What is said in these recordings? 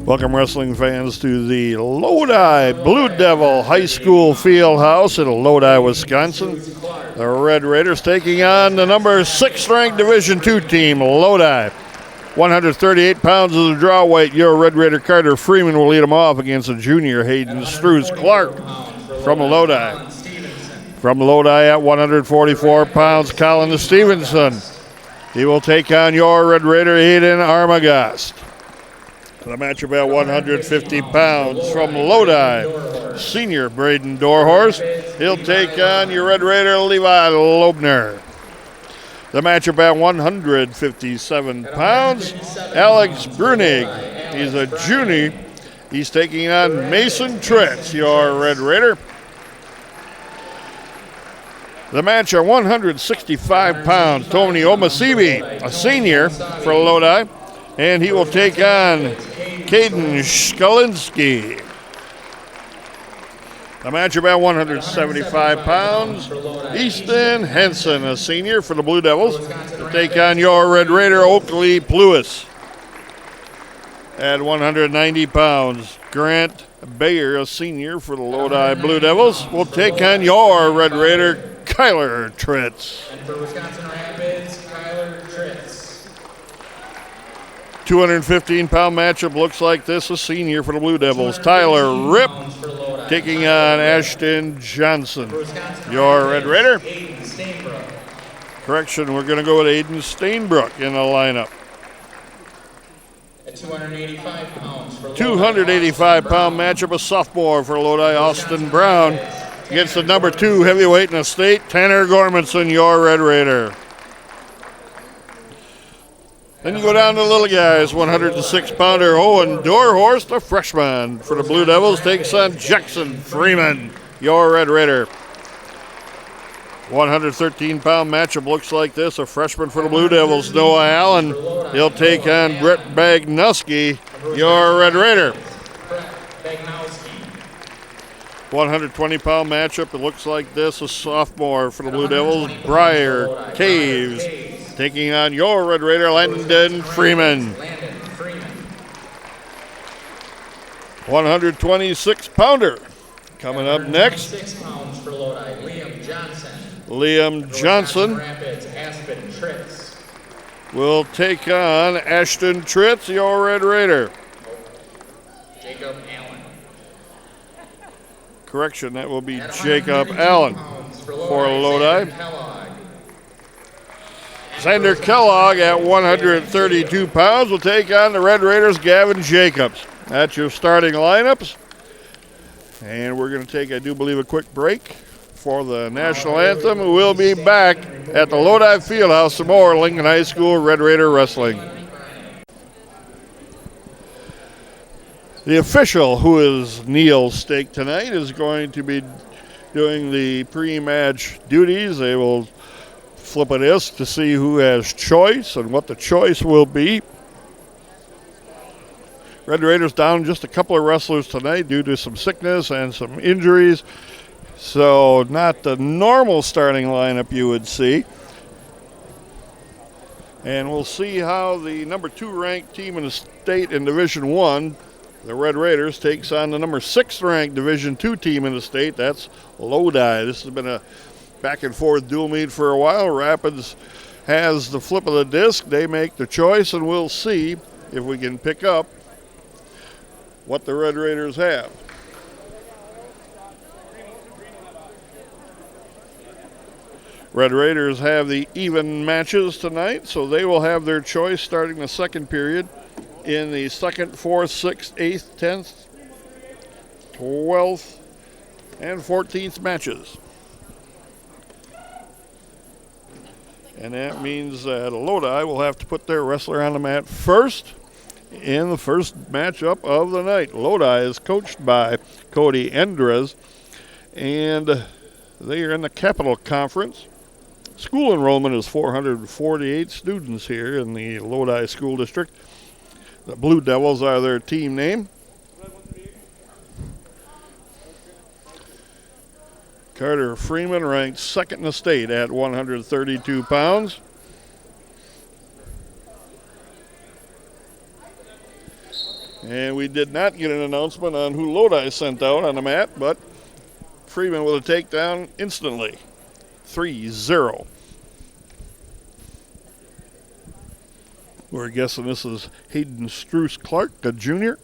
Welcome, wrestling fans, to the Lodi Blue Devil High School Field House in Lodi, Wisconsin. The Red Raiders taking on the number 6 ranked Division II team, Lodi. 138 pounds is the draw weight. Your Red Raider Carter Freeman will lead them off against a junior Hayden Struce Clark from Lodi. From Lodi at 144 pounds, Colin Stevenson. He will take on your Red Raider Hayden Armagast. The matchup at 150 pounds from Lodi, senior Braden Dorhorst. He'll take on your Red Raider Levi Lobner. The matchup at 157 pounds, Alex Brunig. He's a junior. He's taking on Mason Tritz, your Red Raider. The match at 165 pounds, Tony Omasibi, a senior for Lodi, and he will take on Caden Skolinski. The matchup at 175 pounds, Easton Henson, a senior for the Blue Devils, to take on your Red Raider Oakley Pluis. At 190 pounds, Grant Bayer, a senior for the Lodi Blue Devils, will take on your Red Raider Kyler Tritz. And for Wisconsin Rapids, Kyler Tritz. 215-pound matchup looks like this. A senior for the Blue Devils, Tyler Rip, taking on Ashton Johnson. Your Red Raider. Correction, we're going to go with Aiden Stainbrook in the lineup. At 285 pounds for Lodi. 285-pound matchup, a sophomore for Lodi, Austin Brown, against the number 2 heavyweight in the state, Tanner Gormanson, your Red Raider. Then you go down to the little guys, 106-pounder Owen Dorhorst, a freshman for the Blue Devils, takes on Jackson Freeman, your Red Raider. 113-pound matchup looks like this, a freshman for the Blue Devils, Noah Allen. He'll take on Brett Bagnuski, your Red Raider. 120-pound matchup, it looks like this, a sophomore for the Blue Devils, Briar Caves, taking on your Red Raider, Landon Freeman. 126-pounder. Coming up next, 6 pounds for Lodi, Liam Johnson. Liam Johnson Rapids, Aspen Tritz. will take on Ashton Tritz, your Red Raider. Jacob Allen. Correction, that will be Jacob Allen for Lodi. Xander Kellogg at 132 pounds will take on the Red Raiders' Gavin Jacobs. That's your starting lineups. And we're going to take, I do believe, a quick break for the national anthem. We'll be back at the Lodi Fieldhouse some more Lincoln High School Red Raider Wrestling. The official, who is Neil Stake tonight, is going to be doing the pre-match duties. They will flip a disc to see who has choice and what the choice will be. Red Raiders down just a couple of wrestlers tonight due to some sickness and some injuries. So not the normal starting lineup you would see. And we'll see how the number 2 ranked team in the state in Division I, the Red Raiders, takes on the number 6 ranked Division II team in the state. That's Lodi. This has been a back and forth dual meet for a while. Rapids has the flip of the disc. They make the choice, and we'll see if we can pick up what the Red Raiders have. Red Raiders have the even matches tonight, so they will have their choice starting the second period in the 2nd, 4th, 6th, 8th, 10th, 12th, and 14th matches. And that means that Lodi will have to put their wrestler on the mat first in the first matchup of the night. Lodi is coached by Cody Endres, and they are in the Capital Conference. School enrollment is 448 students here in the Lodi School District. The Blue Devils are their team name. Carter Freeman ranked 2nd in the state at 132 pounds. And we did not get an announcement on who Lodi sent out on the mat, but Freeman with a takedown instantly. 3-0. We're guessing this is Hayden Struce Clark, a junior.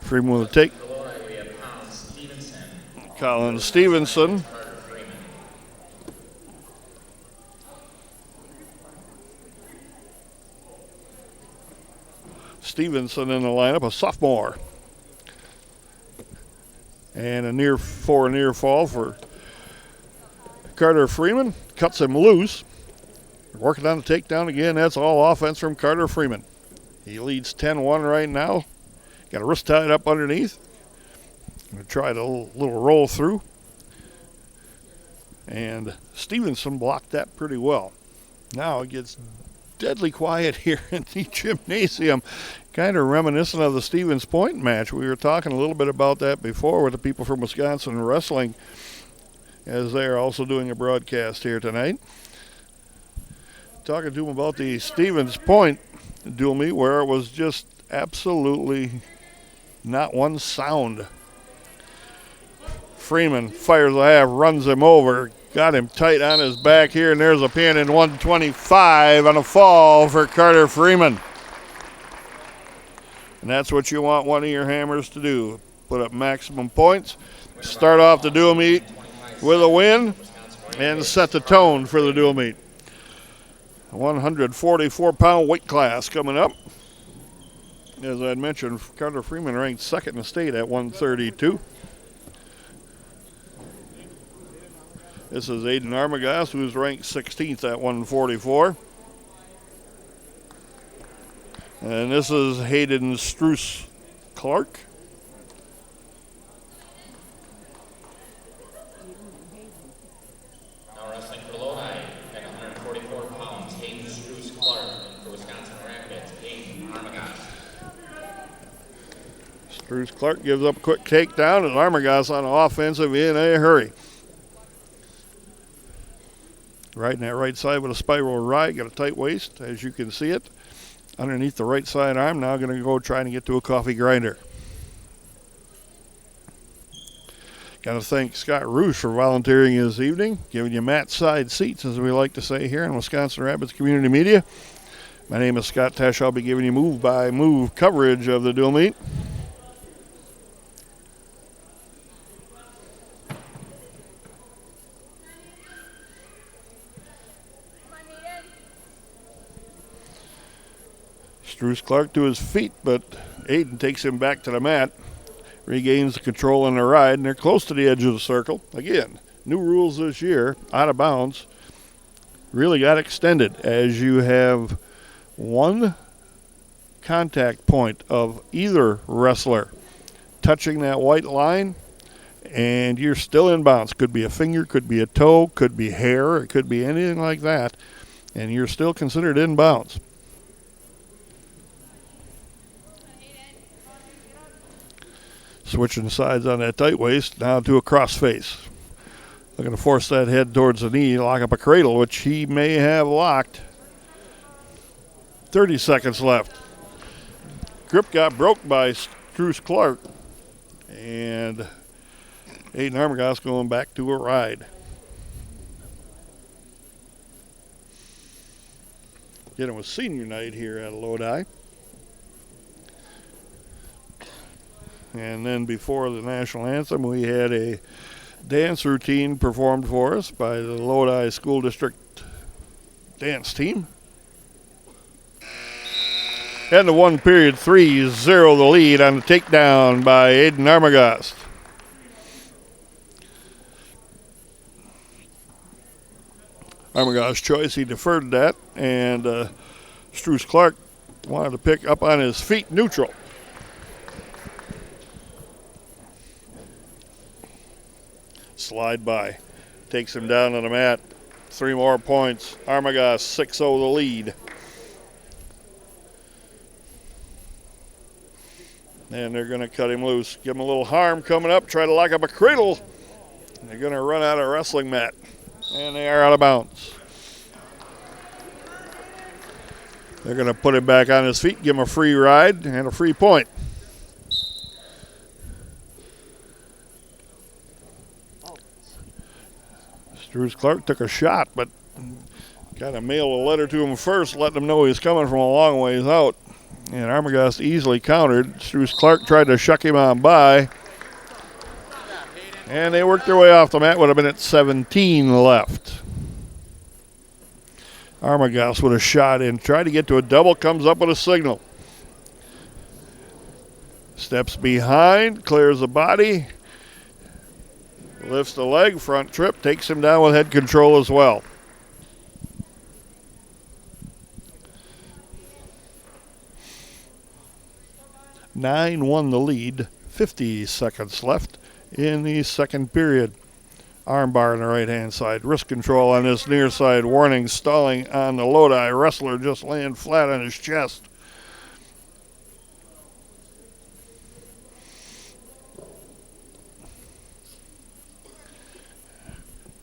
Freeman with a take. Colin Stevenson. Stevenson in the lineup, a sophomore. And a near fall for Carter Freeman. Cuts him loose. Working on the takedown again. That's all offense from Carter Freeman. He leads 10-1 right now. Got a wrist tied up underneath. Going to try the little roll through. And Stevenson blocked that pretty well. Now it gets deadly quiet here in the gymnasium. Kind of reminiscent of the Stevens Point match. We were talking a little bit about that before with the people from Wisconsin Wrestling, as they are also doing a broadcast here tonight. Talking to them about the Stevens Point dual meet where it was just absolutely not one sound. Freeman fires a half, runs him over, got him tight on his back here, and there's a pin in 125 on a fall for Carter Freeman. And that's what you want one of your hammers to do. Put up maximum points, start off the dual meet with a win, and set the tone for the dual meet. 144-pound weight class coming up. As I had mentioned, Carter Freeman ranked second in the state at 132. This is Aiden Armagas, who's ranked 16th at 144. And this is Hayden Struce Clark. Now wrestling for Lodi at 144 pounds, Hayden Struce Clark. For Wisconsin Rapids, Aiden Armagas. Struce Clark gives up a quick takedown, and Armagas on the offensive in a hurry. Riding that right side with a spiral right, got a tight waist, as you can see it. Underneath the right side arm, now going to go trying to get to a coffee grinder. Got to thank Scott Roosh for volunteering this evening, giving you mat side seats, as we like to say here in Wisconsin Rapids Community Media. My name is Scott Tesh. I'll be giving you move-by-move coverage of the dual meet. Struce Clark to his feet, but Aiden takes him back to the mat, regains the control in the ride, and they're close to the edge of the circle. Again, new rules this year, out of bounds, really got extended as you have one contact point of either wrestler touching that white line, and you're still in bounds. Could be a finger, could be a toe, could be hair, it could be anything like that, and you're still considered in bounds. Switching sides on that tight waist, now to a cross face. Looking to force that head towards the knee, lock up a cradle, which he may have locked. 30 seconds left. Grip got broke by Struce Clark. And Aiden Armagas going back to a ride. Again, it was senior night here at Lodi. And then before the national anthem, we had a dance routine performed for us by the Lodi School District dance team. And the one period 3-0 the lead on the takedown by Aiden Armagas. Armagas' choice, he deferred that, and Struce Clark wanted to pick up on his feet neutral. Slide by. Takes him down on the mat. 3 more points. Armagas 6-0 the lead. And they're going to cut him loose. Give him a little harm coming up. Try to lock up a cradle. And they're going to run out of wrestling mat. And they are out of bounds. They're going to put him back on his feet, give him a free ride and a free point. Struce Clark took a shot, but got to mail a letter to him first, letting him know he's coming from a long ways out. And Armagast easily countered. Struce Clark tried to shuck him on by. And they worked their way off the mat with a minute 17 left. Armagast with a shot in, tried to get to a double, comes up with a signal. Steps behind, clears the body, lifts the leg, front trip, takes him down with head control as well. Nine won the lead, 50 seconds left in the second period. Armbar on the right-hand side. Wrist control on this near side. Warning, stalling on the Lodi. Wrestler just laying flat on his chest.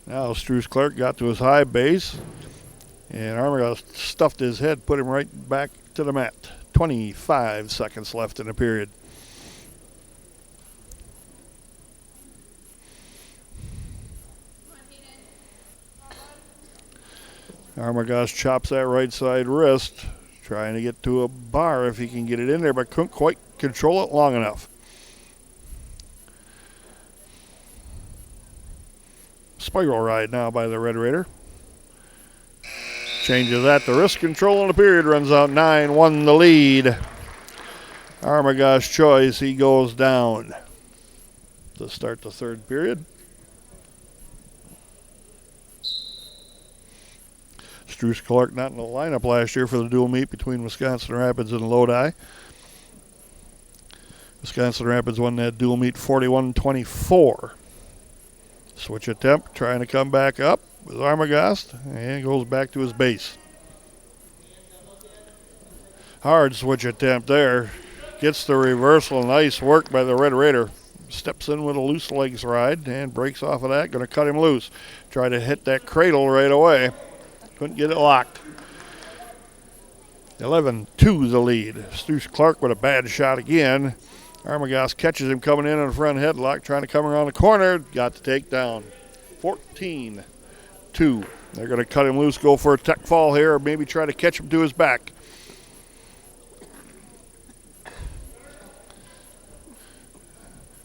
Now Struce Clark got to his high base. And Armagast stuffed his head, put him right back to the mat. 25 seconds left in the period. Armagast chops that right side wrist, trying to get to a bar if he can get it in there, but couldn't quite control it long enough. Spiral ride now by the Red Raider. Changes that to wrist control in the period, runs out 9-1 the lead. Armagast choice, he goes down to start the third period. Struce Clark not in the lineup last year for the dual meet between Wisconsin Rapids and Lodi. Wisconsin Rapids won that dual meet 41-24. Switch attempt, trying to come back up with Armagast, and goes back to his base. Hard switch attempt there. Gets the reversal. Nice work by the Red Raider. Steps in with a loose legs ride and breaks off of that. Going to cut him loose. Try to hit that cradle right away. Couldn't get it locked. 11-2 the lead. Struce Clark with a bad shot again. Armagast catches him coming in on the front headlock, trying to come around the corner. Got the takedown. 14-2. They're going to cut him loose, go for a tech fall here, or maybe try to catch him to his back.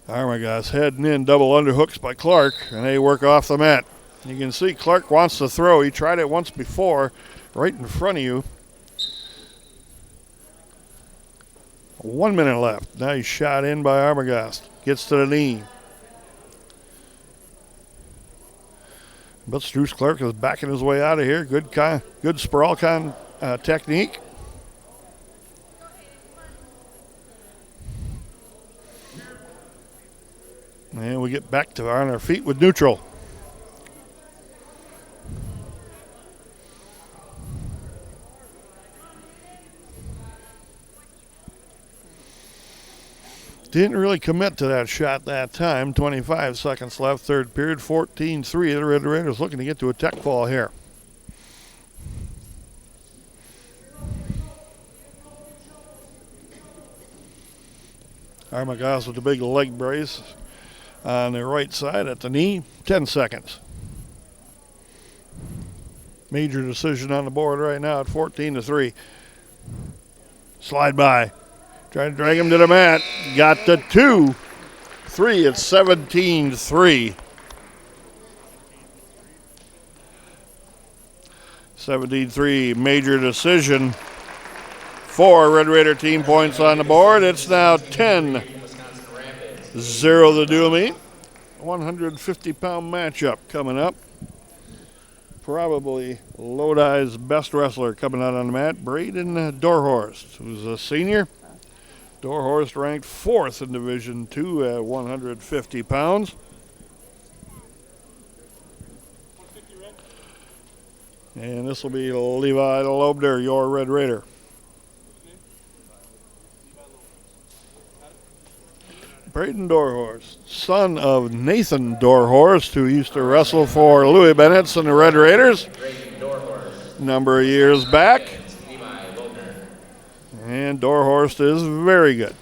Armagast heading in, double underhooks by Clark, and they work off the mat. You can see Clark wants to throw. He tried it once before, right in front of you. 1 minute left. Now he's shot in by Armagast. Gets to the knee. But Struce Clark is backing his way out of here. Good sprawl technique. And we get back to on our feet with neutral. Didn't really commit to that shot that time. 25 seconds left, third period, 14-3. The Red Raiders looking to get to a tech fall here. Armagast with the big leg brace on the right side at the knee. 10 seconds. Major decision on the board right now at 14-3. Slide by. Trying to drag him to the mat. Got the 2. 3. It's 17-3. 17-3. Major decision. 4 Red Raider team points on the board. It's now 10-0 the dual meet. 150-pound matchup coming up. Probably Lodi's best wrestler coming out on the mat, Braden Dorhorst, who's a senior. Dorhorst ranked 4th in Division II at 150 pounds. And this will be Levi Lobder, your Red Raider. Braden Dorhorst, son of Nathan Dorhorst, who used to wrestle for Louis Bennett's and the Red Raiders a number of years back. And Dorhorst is very good.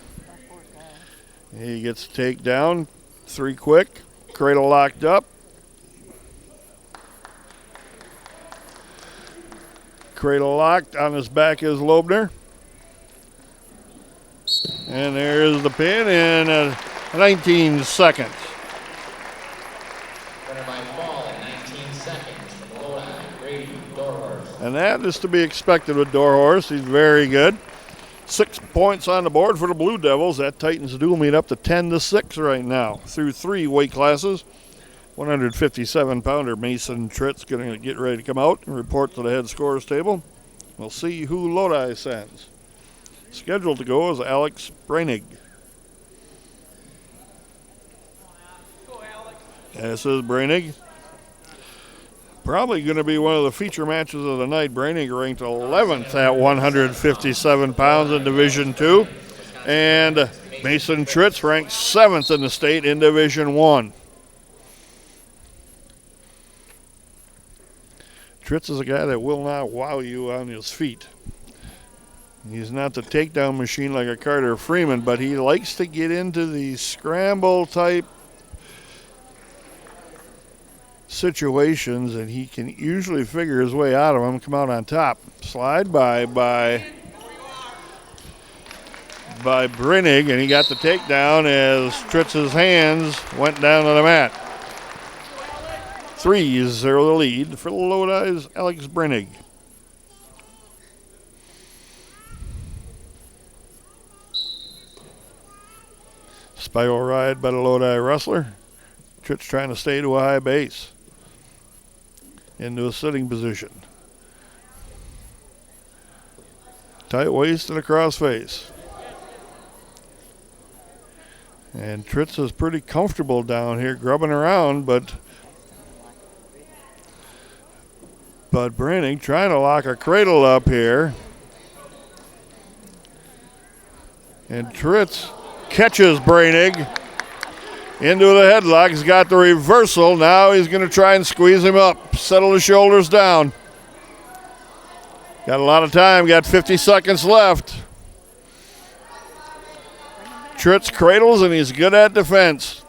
He gets a takedown, 3 quick, cradle locked up. Cradle locked, on his back is Loebner. And there's the pin in 19 seconds. Winner by fall in 19 seconds from Lodi, Grady Dorhorst. And that is to be expected with Dorhorst. He's very good. 6 points on the board for the Blue Devils. That tightens the dual meet up to 10-6 right now through 3 weight classes. 157-pounder Mason Tritt's going to get ready to come out and report to the head scorers table. We'll see who Lodi sends. Scheduled to go is Alex Breinig. This is Breinig. Probably going to be one of the feature matches of the night. Breinig ranked 11th at 157 pounds in Division II. And Mason Tritt's ranked 7th in the state in Division I. Tritz is a guy that will not wow you on his feet. He's not the takedown machine like a Carter Freeman, but he likes to get into the scramble type situations, and he can usually figure his way out of them and come out on top. Slide by Breinig, and he got the takedown as Tritz's hands went down to the mat. 3-0 the lead for Lodi's Alex Breinig. Spiral ride by the Lodi wrestler. Tritz trying to stay to a high base. Into a sitting position. Tight waist and a cross face. And Tritz is pretty comfortable down here, grubbing around, but Breinig trying to lock a cradle up here. And Tritz catches Breinig into the headlock. He's got the reversal. Now he's going to try and squeeze him up, settle the shoulders down. Got a lot of time, got 50 seconds left. Tritz cradles, and he's good at defense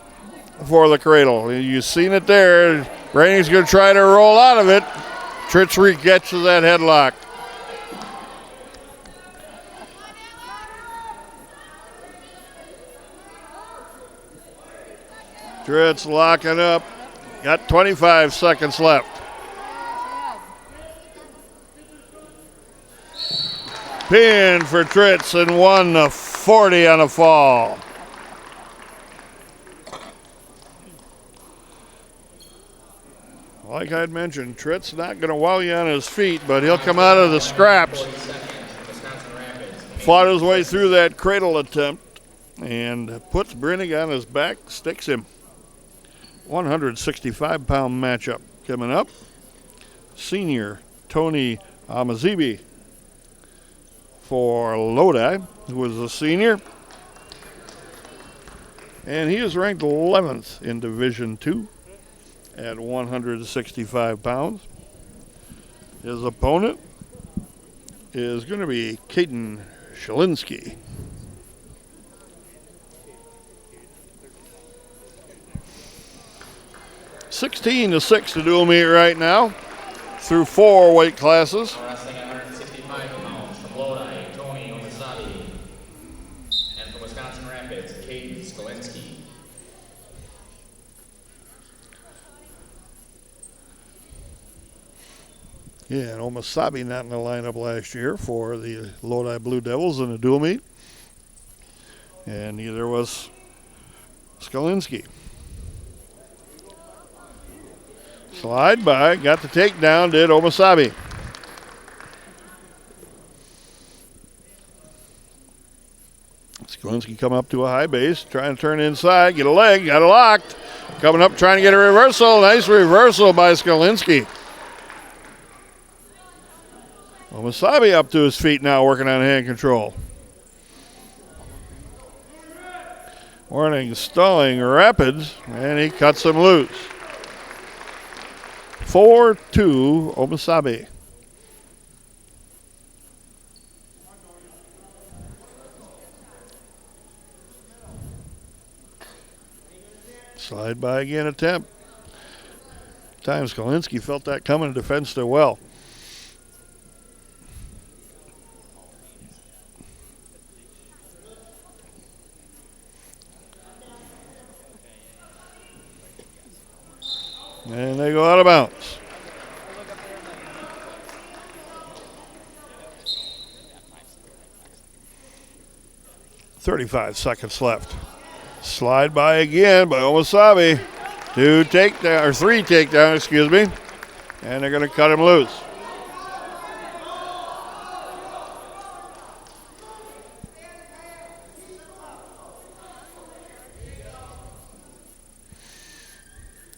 for the cradle. You've seen it there. Breinig's going to try to roll out of it. Tritz gets to that headlock. Tritz locking up. Got 25 seconds left. Pin for Tritz and 140 on a fall. Like I'd mentioned, Tritz not going to wow you on his feet, but he'll come out of the scraps. Fought his way through that cradle attempt and puts Breinig on his back, sticks him. 165-pound matchup coming up. Senior Tony Amazibi for Lodi, who was a senior. And he is ranked 11th in Division II at 165 pounds. His opponent is going to be Caden Shalinski. (16-6) to dual meet right now through 4 weight classes. Wrestling at 165 pounds from Lodi, Tony Omasabi. And from Wisconsin Rapids, Caden Skolinski. Yeah, and Omasabi not in the lineup last year for the Lodi Blue Devils in the dual meet. And neither was Skolinski. Slide by, got the takedown, did Omasabi. Skolinski come up to a high base, trying to turn inside, get a leg, got it locked. Coming up, trying to get a reversal. Nice reversal by Skolinski. Omasabi up to his feet now, working on hand control. Warning, stalling Rapids, and he cuts him loose. 4-2, Omasabi. Slide by again attempt. Times Skolinski felt that coming and defensed it well. And they go out of bounds. .35 seconds left. Slide by again by Omasabi. 3 takedown, excuse me. And they're going to cut him loose.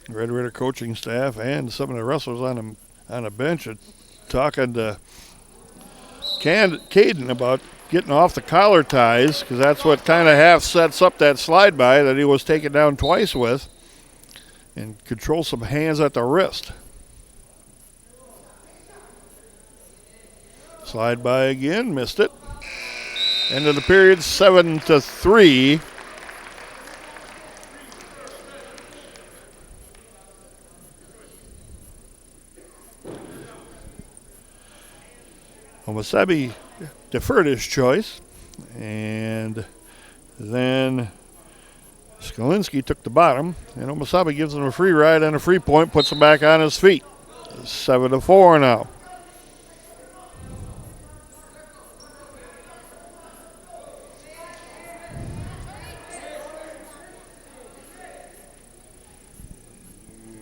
Red Raider coaching staff and some of the wrestlers on the bench are talking to Caden about getting off the collar ties, because that's what kind of half sets up that slide by that he was taken down twice with, and control some hands at the wrist. Slide by again, missed it. End of the period, 7-3. Omasabi deferred his choice, and then Skolinski took the bottom, and Omasabi gives him a free ride on a free point, puts him back on his feet. 7-4 now.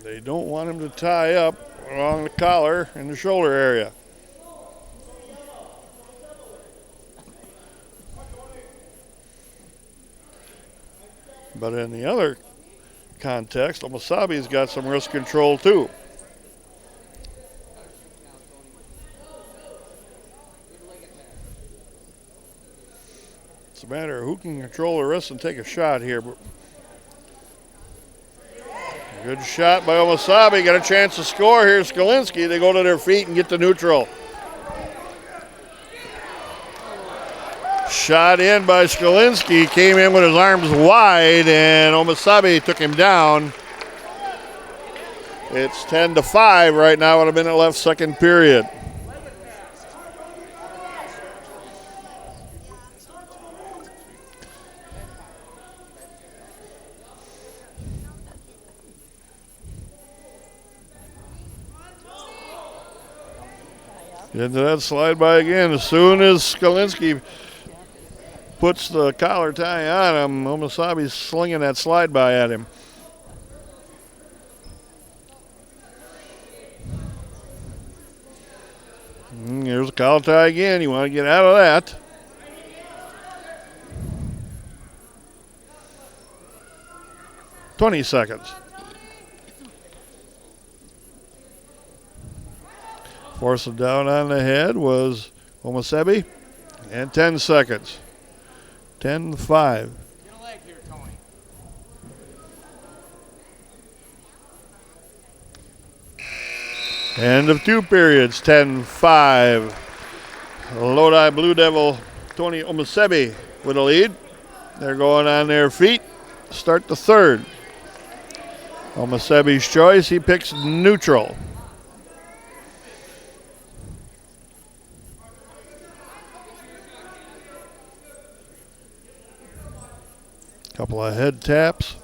They don't want him to tie up along the collar and the shoulder area. But in the other context, Omasabi's got some wrist control too. It's a matter of who can control the wrist and take a shot here. Good shot by Omasabi. Got a chance to score here. Skolinski, they go to their feet and get to neutral. Shot in by Skolinski, came in with his arms wide, and Omasabi took him down. It's 10-5 right now with a minute left, second period. Into that slide by again. As soon as Skolinski puts the collar tie on him, Omasabi's slinging that slide by at him. Here's the collar tie again. You want to get out of that. .20 seconds. Force it down on the head was Omasabi. And 10 seconds. 10-5. Get a leg here, Tony. End of two periods, 10-5. Lodi Blue Devil, Tony Omasabi with a lead. They're going on their feet. Start the third. Omasabi's choice, he picks neutral. Couple of head taps.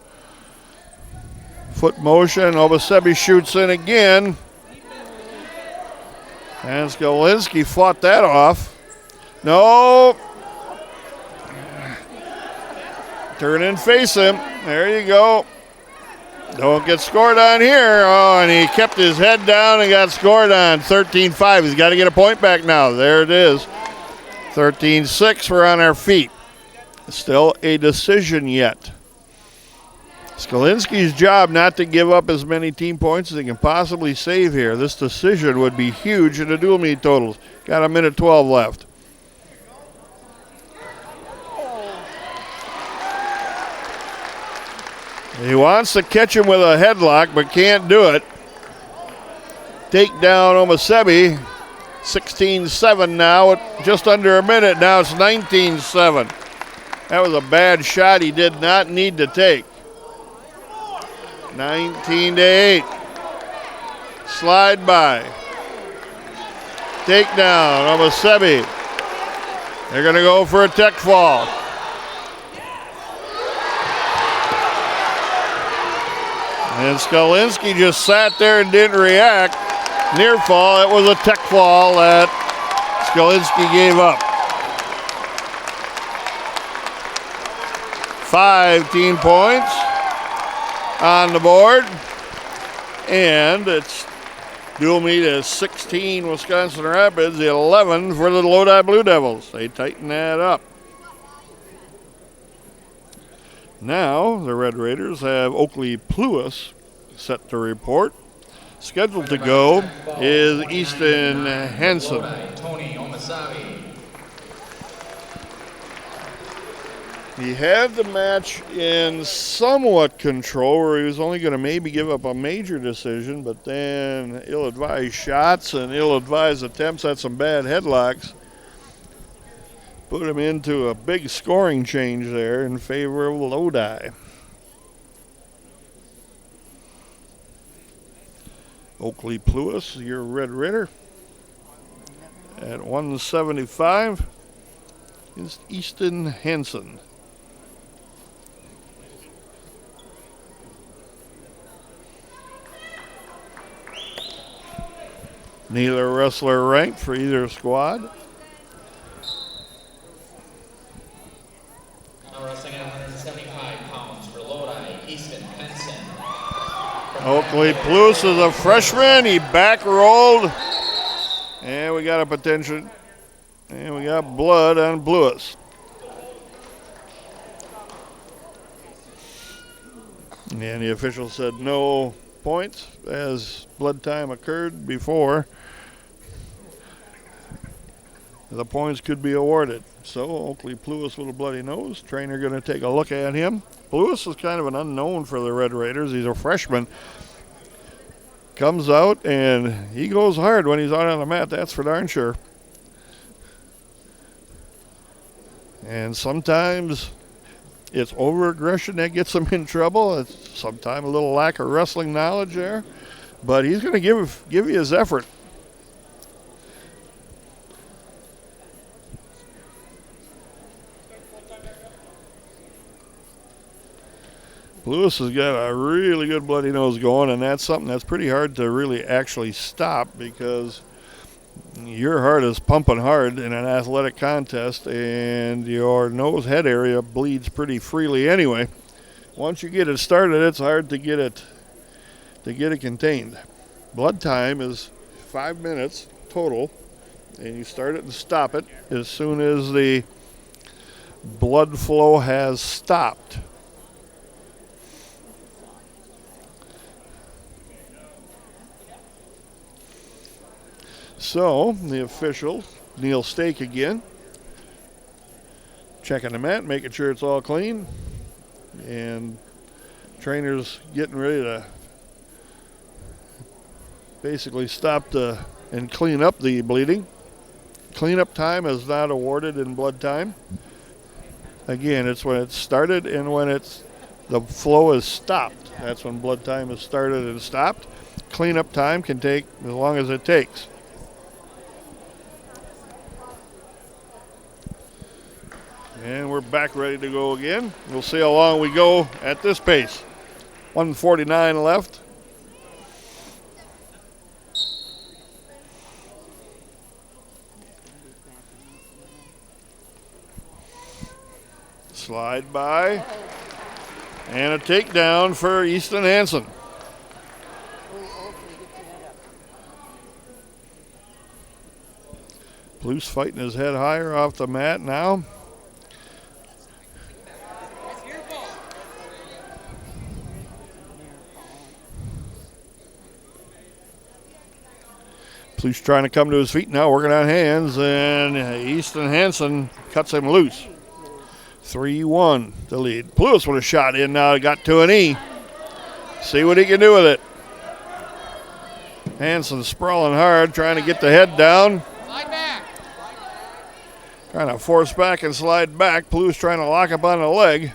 Foot motion. Omasabi shoots in again. And Skolinski fought that off. No. Turn and face him. There you go. Don't get scored on here. Oh, and he kept his head down and got scored on. 13-5. He's got to get a point back now. There it is. 13-6. We're on our feet. Still a decision yet. Skolinski's job not to give up as many team points as he can possibly save here. This decision would be huge in the dual meet totals. Got a minute 12 left. He wants to catch him with a headlock, but can't do it. Take down Omasabi. 16-7 now at just under a minute. Now it's 19-7. That was a bad shot he did not need to take. 19-8. Slide by. Takedown of Asebi. They're going to go for a tech fall. And Skolinski just sat there and didn't react. Near fall. It was a tech fall that Skolinski gave up. 5 team points on the board. And it's dual meet is 16 Wisconsin Rapids, 11 for the Lodi Blue Devils. They tighten that up. Now the Red Raiders have Oakley Pluis set to report. Scheduled to go is Easton Henson. He had the match in somewhat control where he was only going to maybe give up a major decision, but then ill-advised shots and ill-advised attempts at some bad headlocks put him into a big scoring change there in favor of Lodi. Oakley Pluis, your Red Raider, at 175 is Easton Henson. Neither wrestler ranked for either squad. Now wrestling at 175 pounds for Lodi, Easton Henson. Oakley Pluis is a freshman. He back rolled. And we got a potential. And we got blood on Pluis. And the official said no points as blood time occurred before the points could be awarded. So Oakley Pluis with a bloody nose. Trainer going to take a look at him. Pluis is kind of an unknown for the Red Raiders. He's a freshman. Comes out and he goes hard when he's out on the mat. That's for darn sure. And sometimes it's over-aggression that gets him in trouble. It's sometimes a little lack of wrestling knowledge there. But he's going to give you his effort. Pluis has got a really good bloody nose going, and that's something that's pretty hard to really actually stop because your heart is pumping hard in an athletic contest, and your nose-head area bleeds pretty freely anyway. Once you get it started, it's hard to get it contained. Blood time is 5 minutes total, and you start it and stop it as soon as the blood flow has stopped. So the official, Neil Stake again, checking the mat, making sure it's all clean, and trainer's getting ready to basically stop and clean up the bleeding. Cleanup time is not awarded in blood time. Again, it's when it's started and when the flow is stopped. That's when blood time is started and stopped. Cleanup time can take as long as it takes. And we're back ready to go again. We'll see how long we go at this pace. 1:49 left. Slide by. And a takedown for Easton Henson. Pluis fighting his head higher off the mat now. Pluis trying to come to his feet now, working on hands, and Easton Henson cuts him loose. 3-1 the lead. Pluis with a shot in now, got to a knee. See what he can do with it. Henson sprawling hard, trying to get the head down. Slide back. Trying to force back and slide back. Pluis trying to lock up on the leg.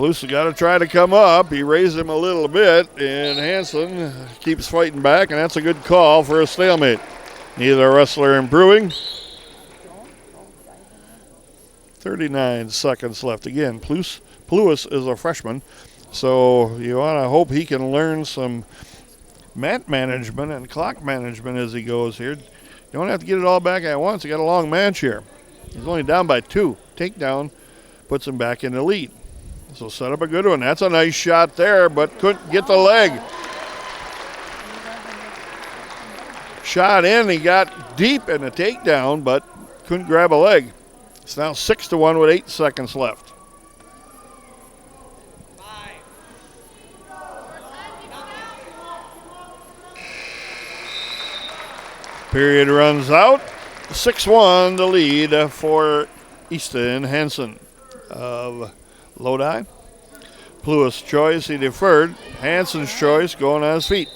Plus, has got to try to come up. He raised him a little bit, and Hansen keeps fighting back, and that's a good call for a stalemate. Neither wrestler improving. 39 seconds left. Again, Pluis is a freshman, so you want to hope he can learn some mat management and clock management as he goes here. You don't have to get it all back at once. You got a long match here. He's only down by 2. Takedown puts him back in the lead. So set up a good one. That's a nice shot there, but couldn't get the leg. Shot in, he got deep in the takedown, but couldn't grab a leg. It's now 6-1 with 8 seconds left. Period runs out. 6-1 the lead for Easton Hansen of Lodi. Pluis' choice, he deferred. Hansen's choice going on his feet.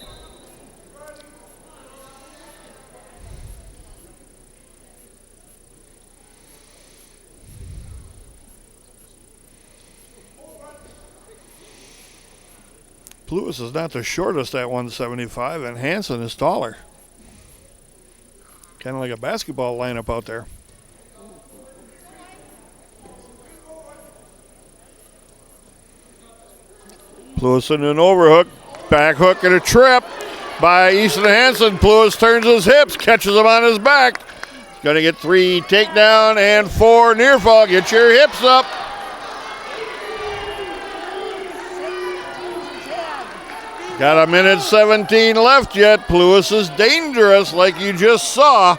Pluis is not the shortest at 175, and Hansen is taller. Kind of like a basketball lineup out there. Pluis in an overhook, back hook and a trip by Easton Hansen. Pluis turns his hips, catches him on his back. He's going to get 3 takedown and 4 near fall. Get your hips up. Got a minute 17 left yet. Pluis is dangerous like you just saw.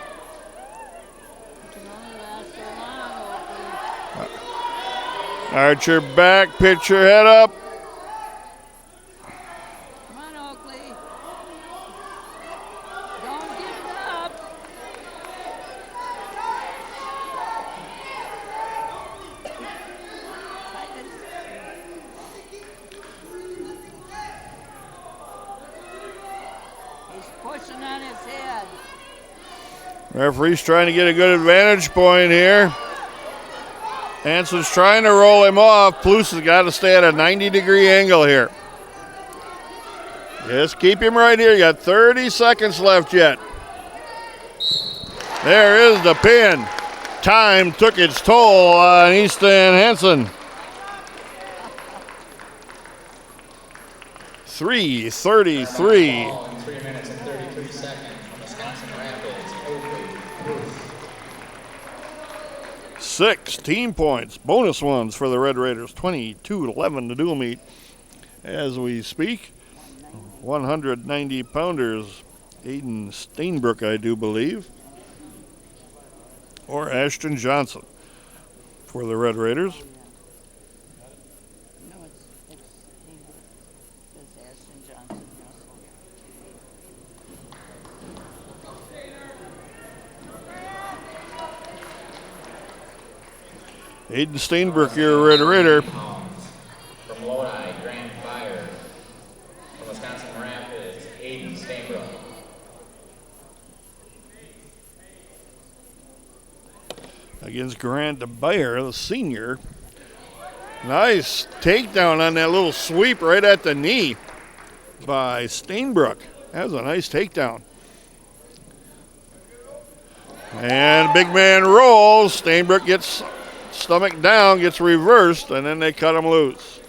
Archer back, pitcher head up. Come on, Oakley. Don't give up. He's pushing on his head. Referee's trying to get a good advantage point here. Hansen's trying to roll him off. Pluis has got to stay at a 90-degree angle here. Just keep him right here. You got 30 seconds left yet. There is the pin. Time took its toll on Easton Hansen. 3:33. 3 minutes and 33 seconds from Wisconsin Rapids. 16 points. Bonus ones for the Red Raiders. 22-11 to dual meet as we speak. 190 pounders. Aiden Steinbrook, I do believe. Or Ashton Johnson for the Red Raiders. No, it's Ashton Johnson. Aiden Steinbrook, your Red Raider. From Lodi, Grand Fire. From Wisconsin Rapids, Aiden Steinbrook. Against Grant Bayer, the senior. Nice takedown on that little sweep right at the knee by Steinbrook. That was a nice takedown. And big man rolls. Steinbrook gets stomach down, gets reversed, and then they cut him loose.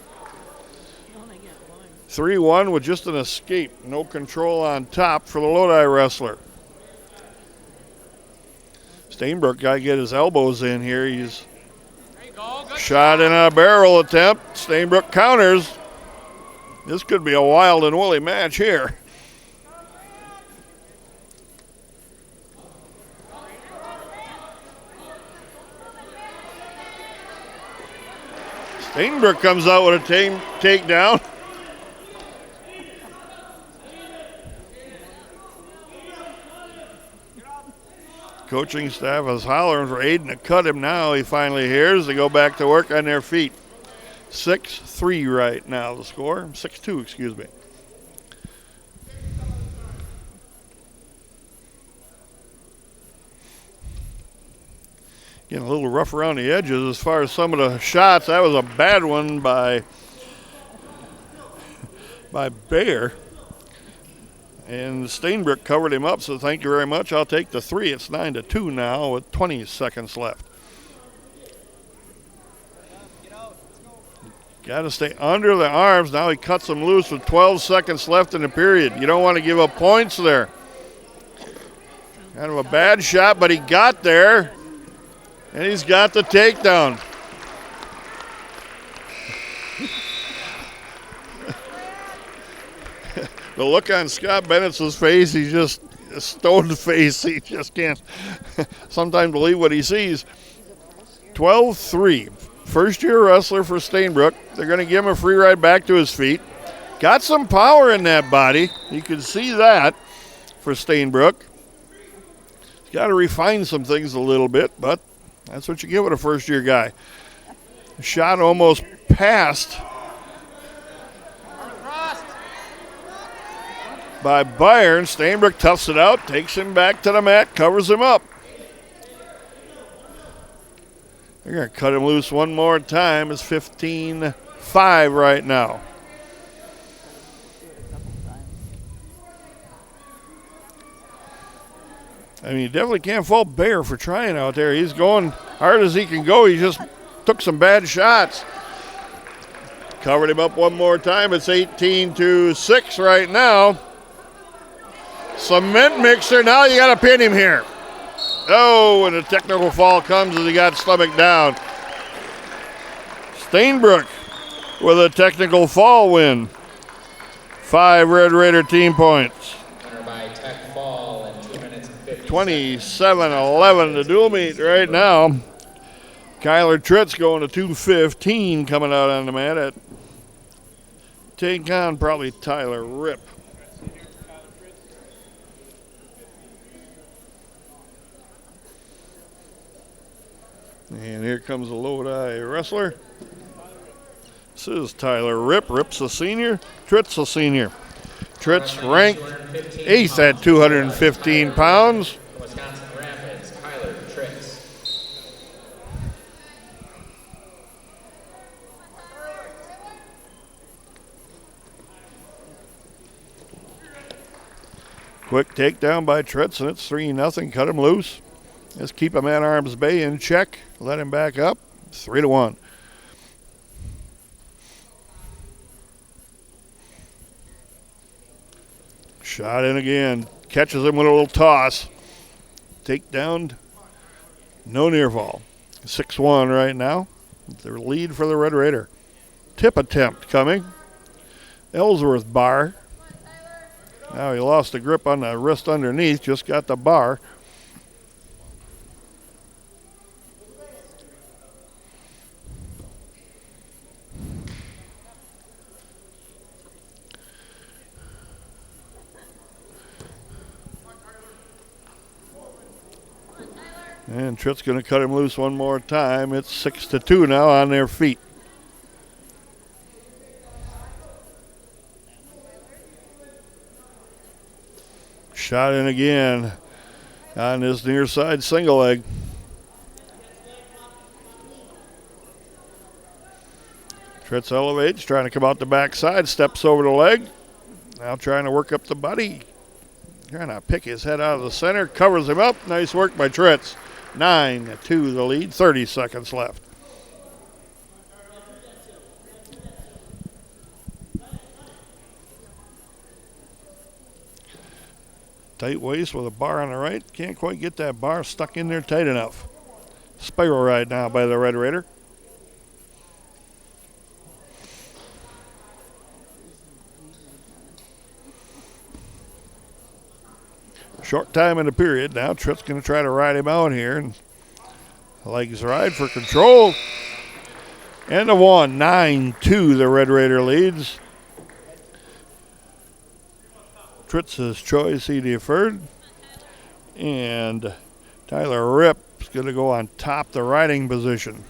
3-1 with just an escape. No control on top for the Lodi wrestler. Steinbrook got to get his elbows in here. He's shot in a barrel attempt. Steinbrook counters. This could be a wild and woolly match here. Steinbrook comes out with a takedown. Coaching staff is hollering for Aiden to cut him now. He finally hears. They go back to work on their feet. 6-3 right now, the score. 6-2, excuse me. Getting a little rough around the edges as far as some of the shots. That was a bad one by by Bayer. And Steinbrook covered him up, so thank you very much. I'll take the 3. It's 9-2 now with 20 seconds left. Got to stay under the arms. Now he cuts them loose with 12 seconds left in the period. You don't want to give up points there. Kind of a bad shot, but he got there. And he's got the takedown. The look on Scott Bennett's face, he's just a stone face. He just can't sometimes believe what he sees. 12-3. First-year wrestler for Steinbrook. They're going to give him a free ride back to his feet. Got some power in that body. You can see that for Steinbrook. He's got to refine some things a little bit, but that's what you get with a first-year guy. Shot almost passed by Byron. Steinbrook toughs it out, takes him back to the mat, covers him up. They're going to cut him loose one more time. It's 15-5 right now. I mean, you definitely can't fault Bayer for trying out there. He's going hard as he can go. He just took some bad shots. Covered him up one more time. It's 18-6 right now. Cement mixer. Now you got to pin him here. Oh, and a technical fall comes as he got stomach down. Steinbrook with a technical fall win. 5 Red Raider team points. Winner by tech fall in 2 minutes and 50 27-11 to dual meet right now. Kyler Tritz going to 2:15 coming out on the mat at take on probably Tyler Ripp. And here comes the Lodi wrestler. This is Tyler Ripp. Ripp's a senior. Tritz a senior. Tritz ranked 8th at 215 pounds. Wisconsin Rapids, Kyler Tritz. Quick takedown by Tritz, and it's 3-0. Cut him loose. Just keep him at arm's bay in check. Let him back up. 3-1. Shot in again. Catches him with a little toss. Takedown. No near fall. 6-1 right now. The lead for the Red Raider. Tip attempt coming. Ellsworth bar. Now he lost the grip on the wrist underneath. Just got the bar. And Tritt's going to cut him loose one more time. It's 6-2 now on their feet. Shot in again on his near side single leg. Tritz elevates, trying to come out the backside, steps over the leg. Now trying to work up the body. Trying to pick his head out of the center, covers him up. Nice work by Tritz. 9-2 the lead, 30 seconds left. Tight waist with a bar on the right. Can't quite get that bar stuck in there tight enough. Spiral ride now by the Red Raider. Short time in the period. Now Tritt's going to try to ride him out here. And legs ride for control. And a 1. 9-2 the Red Raider leads. Tritz's choice, he deferred. And Tyler Ripp's going to go on top the riding position.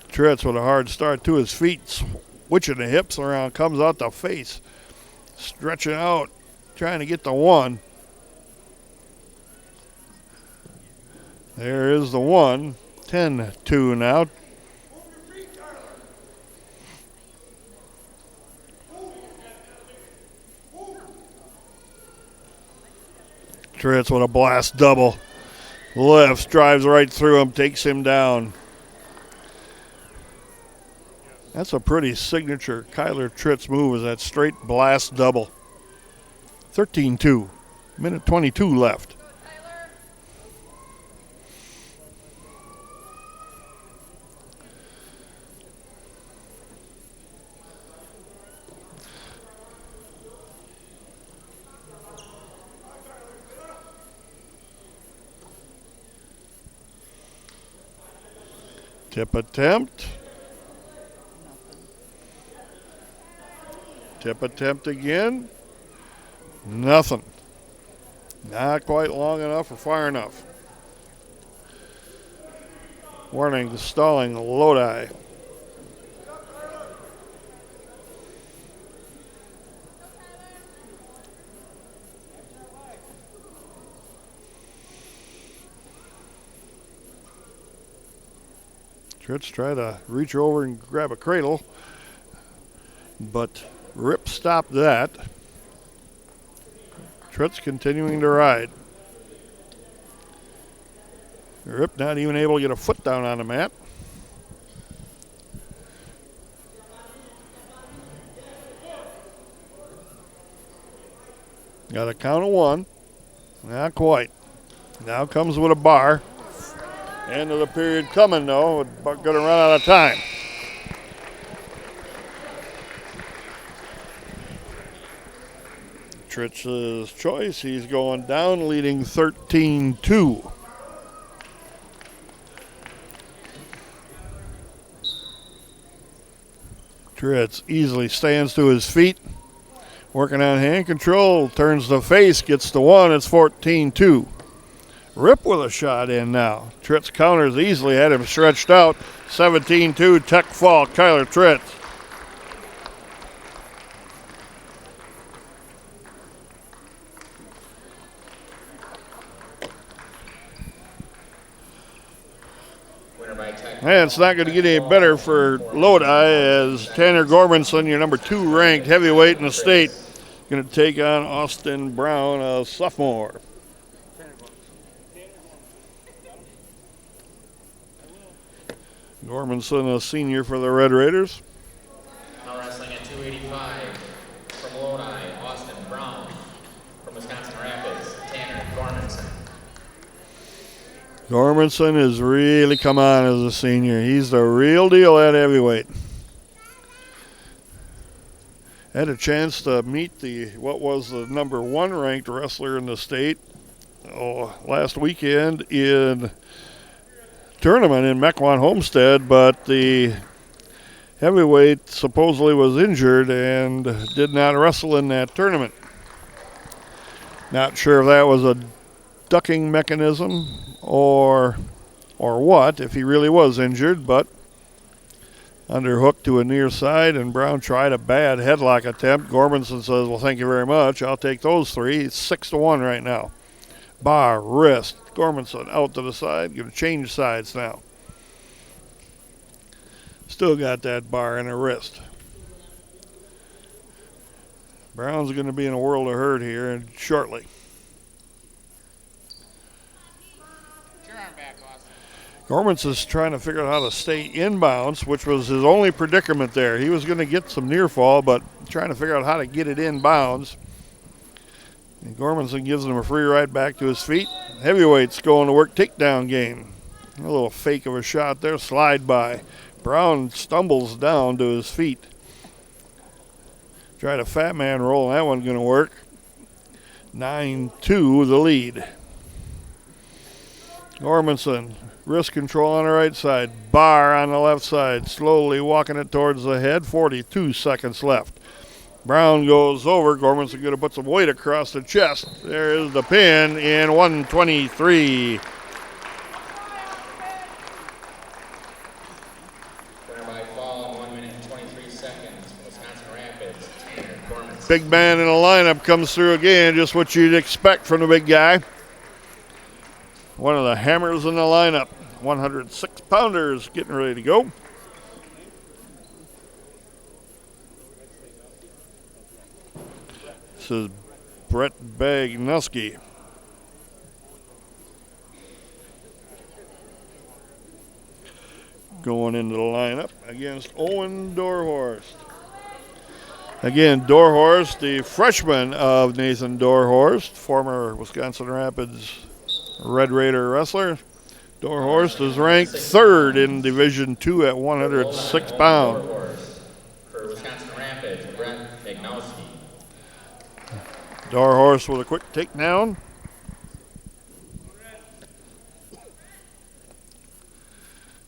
Tritz with a hard start to his feet. Switching the hips around. Comes out the face. Stretching out. Trying to get the 1. There is the 1. 10-2 now. Tritz with a blast double. Lifts, drives right through him, takes him down. That's a pretty signature Kyler Tritz move, is that straight blast double. 13-2, minute 22 left. Tip attempt. Tip attempt again. Nothing. Not quite long enough or far enough. Warning, the stalling Lodi. Tritz tried to reach over and grab a cradle, but Rip stopped that. Tritz continuing to ride. Rip not even able to get a foot down on the mat. Got a count of one. Not quite. Now comes with a bar. End of the period coming, though. Going to run out of time. Tritz's choice. He's going down, leading 13-2. Tritz easily stands to his feet. Working on hand control. Turns the face, gets the one. It's 14-2. Rip with a shot in now. Tritz counters easily, had him stretched out. 17-2, tech fall, Kyler Tritz. And it's not going to get any better for Lodi as Tanner Gormanson, your number 2 ranked heavyweight in the state, going to take on Austin Brown, a sophomore. Gormanson, a senior for the Red Raiders. Now wrestling at 285 from Lodi, Austin Brown. From Wisconsin Rapids, Tanner Gormanson. Gormanson has really come on as a senior. He's the real deal at heavyweight. Had a chance to meet what was the number 1 ranked wrestler in the state last weekend in tournament in Mequon Homestead, but the heavyweight supposedly was injured and did not wrestle in that tournament. Not sure if that was a ducking mechanism or what, if he really was injured, but underhook to a near side, and Brown tried a bad headlock attempt. Gormanson says, well, thank you very much. I'll take those 3. It's 6-1 right now. Bar, wrist. Gormanson out to the side. Going to change sides now. Still got that bar in the wrist. Brown's going to be in a world of hurt here and shortly. Gormanson's trying to figure out how to stay inbounds, which was his only predicament there. He was going to get some near fall, but trying to figure out how to get it inbounds. And Gormanson gives him a free ride back to his feet. Heavyweight's going to work takedown game. A little fake of a shot there, slide by. Brown stumbles down to his feet. Tried a fat man roll, and that one's going to work. 9-2 the lead. Gormanson, wrist control on the right side, bar on the left side, slowly walking it towards the head, 42 seconds left. Brown goes over, Gormanson going to put some weight across the chest. There is the pin in 123. Big man in the lineup comes through again, just what you'd expect from the big guy. One of the hammers in the lineup, 106-pounders getting ready to go. This is Brett Bagnuski. going into the lineup against Owen Dorhorst. Again, Dorhorst, the freshman of Nathan Dorhorst, former Wisconsin Rapids Red Raider wrestler. Dorhorst is ranked third in Division II at 106 pounds. For Wisconsin Rapids, Brett Magnowski. Dorhorst with a quick takedown.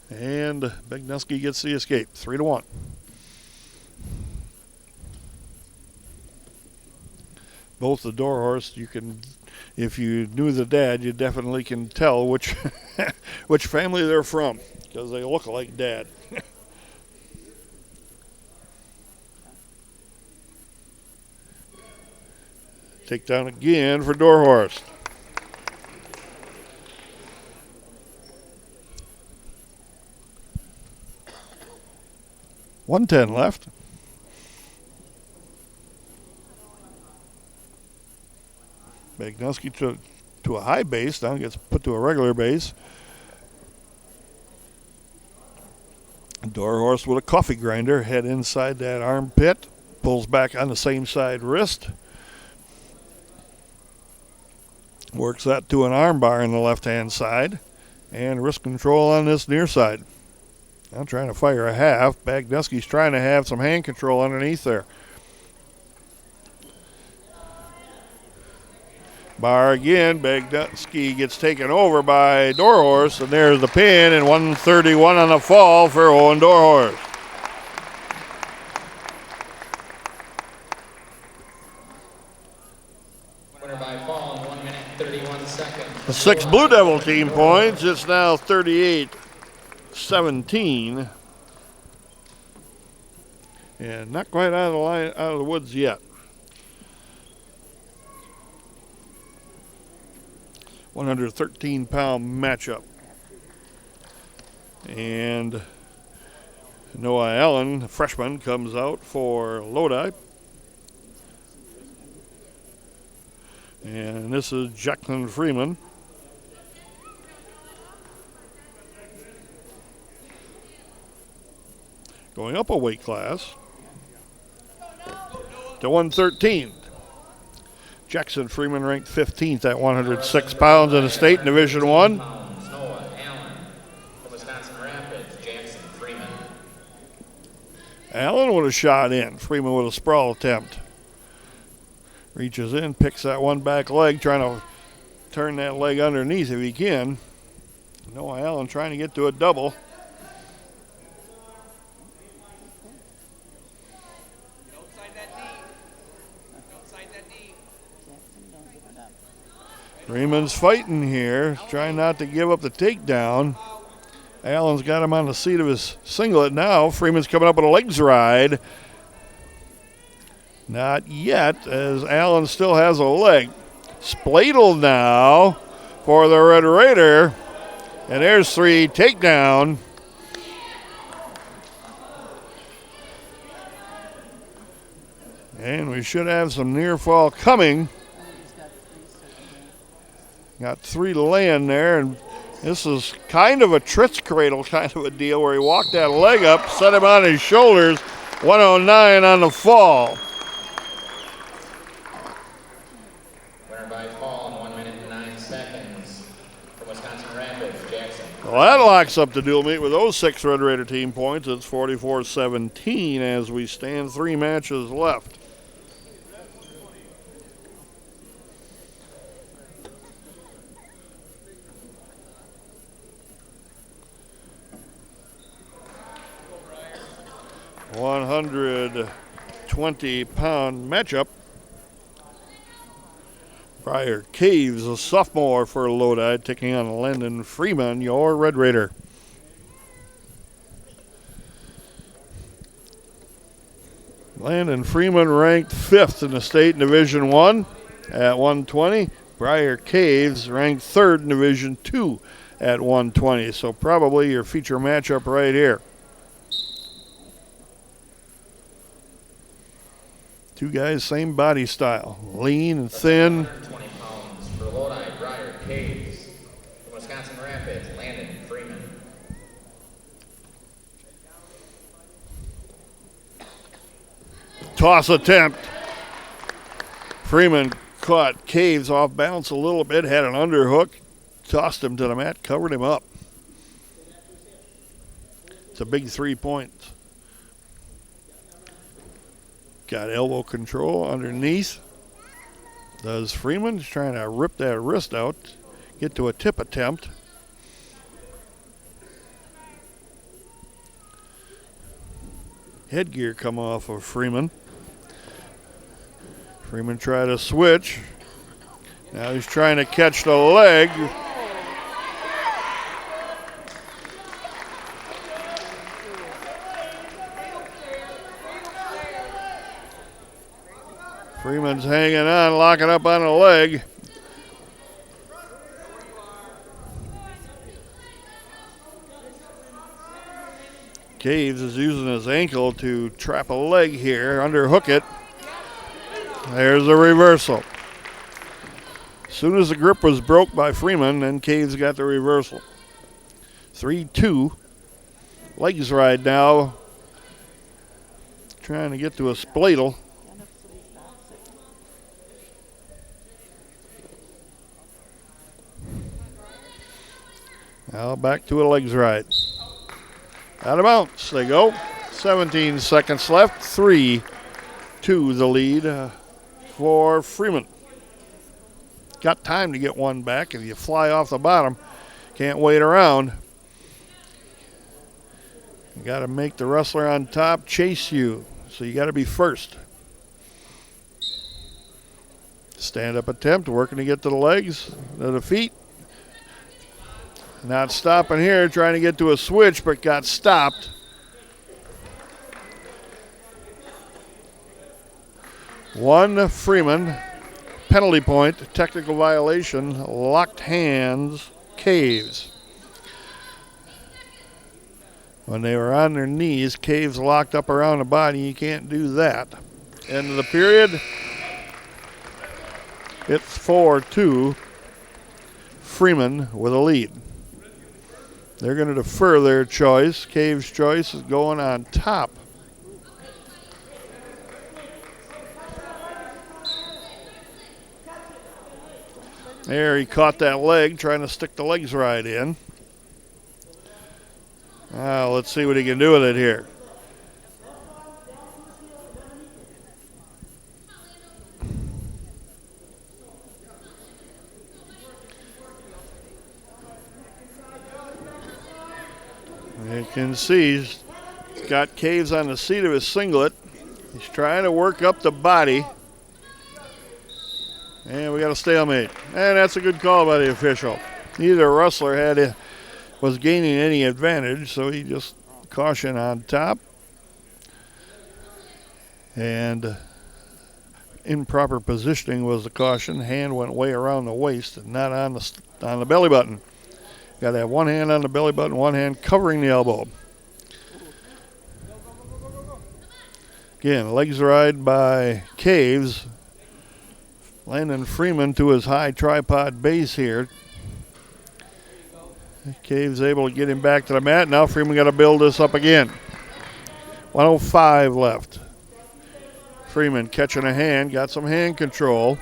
And Magnowski gets the escape, 3-1. Both the Dorhorst, you can, if you knew the dad, you definitely can tell which which family they're from, because they look like dad. Takedown again for Dorhorst. .110 left. Magnowski to a high base, now gets put to a regular base. Dorhorst with a coffee grinder, head inside that armpit, pulls back on the same side wrist. Works that to an arm bar in the left-hand side, and wrist control on this near side. I'm trying to fire a half. Magnowski's trying to have some hand control underneath there. Bar again, Magnowski gets taken over by Dorhorst, and there's the pin, and 131 on the fall for Owen Dorhorst. Winner by fall in 1 minute 31 seconds. The 6 Blue Devil team points. It's now 38-17. And not quite out of the line, out of the woods yet. 113-pound matchup. And Noah Allen, a freshman, comes out for Lodi. And this is Jackson Freeman. Going up a weight class to 113. Jackson Freeman ranked 15th at 106 pounds in the state in Division I. Noah Allen from Wisconsin Rapids, Jackson Freeman. Allen with a shot in. Freeman with a sprawl attempt. Reaches in, picks that one back leg, trying to turn that leg underneath if he can. Noah Allen trying to get to a double. Freeman's fighting here, trying not to give up the takedown. Allen's got him on the seat of his singlet now. Freeman's coming up with a legs ride. Not yet, as Allen still has a leg. Spladle now for the Red Raider. And there's 3 takedown. And we should have some near fall coming. Got 3 to land there, and this is kind of a Tritz cradle kind of a deal where he walked that leg up, set him on his shoulders, 109 on the fall. Winner by fall in 1 minute and 9 seconds from Wisconsin Rapids, Jackson. Well, that locks up the dual meet with those 6 Red Raider team points. It's 44-17 as we stand, 3 matches left. £120-pound matchup. Briar Caves, a sophomore for Lodi, taking on Landon Freeman, your Red Raider. Landon Freeman ranked 5th in the state in Division I at 120. Briar Caves ranked 3rd in Division II at 120. So probably your feature matchup right here. 2 guys, same body style, lean and thin. 120 pounds for Lodi, Briar Caves. From Wisconsin Rapids, Landon Freeman. toss attempt. Freeman caught Caves off balance a little bit, had an underhook, tossed him to the mat, covered him up. It's a big 3 points. Got elbow control underneath. Does Freeman. He's trying to rip that wrist out, get to a tip attempt. Headgear come off of Freeman. Freeman tried to switch. Now he's trying to catch the leg. Freeman's hanging on, locking up on the leg. Caves is using his ankle to trap a leg here, underhook it. There's a reversal. As soon as the grip was broke by Freeman, then Caves got the reversal. 3-2. Legs ride now. Trying to get to a spladle. Now back to a legs ride. Out of bounds they go. 17 seconds left. 3-2 the lead for Freeman. Got time to get one back. If you fly off the bottom, can't wait around. You got to make the wrestler on top chase you. So you got to be first. Stand-up attempt, working to get to the legs, to the feet. Not stopping here, trying to get to a switch, but got stopped. One Freeman, penalty point, technical violation, locked hands, Caves. When they were on their knees, Caves locked up around the body. You can't do that. End of the period. It's 4-2. Freeman with a lead. They're going to defer their choice. Caves' choice is going on top. There, he caught that leg, trying to stick the legs right in. Let's see what he can do with it here. You can see he's got Caves on the seat of his singlet. He's trying to work up the body. And we got a stalemate. And that's a good call by the official. Neither wrestler was gaining any advantage, so he just caution on top. And improper positioning was the caution. Hand went way around the waist and not on the belly button. Got to have one hand on the belly button, one hand covering the elbow. Again, legs ride by Caves. Landon Freeman to his high tripod base here. Caves able to get him back to the mat. Now Freeman got to build this up again. 1:05 left. Freeman catching a hand, got some hand control.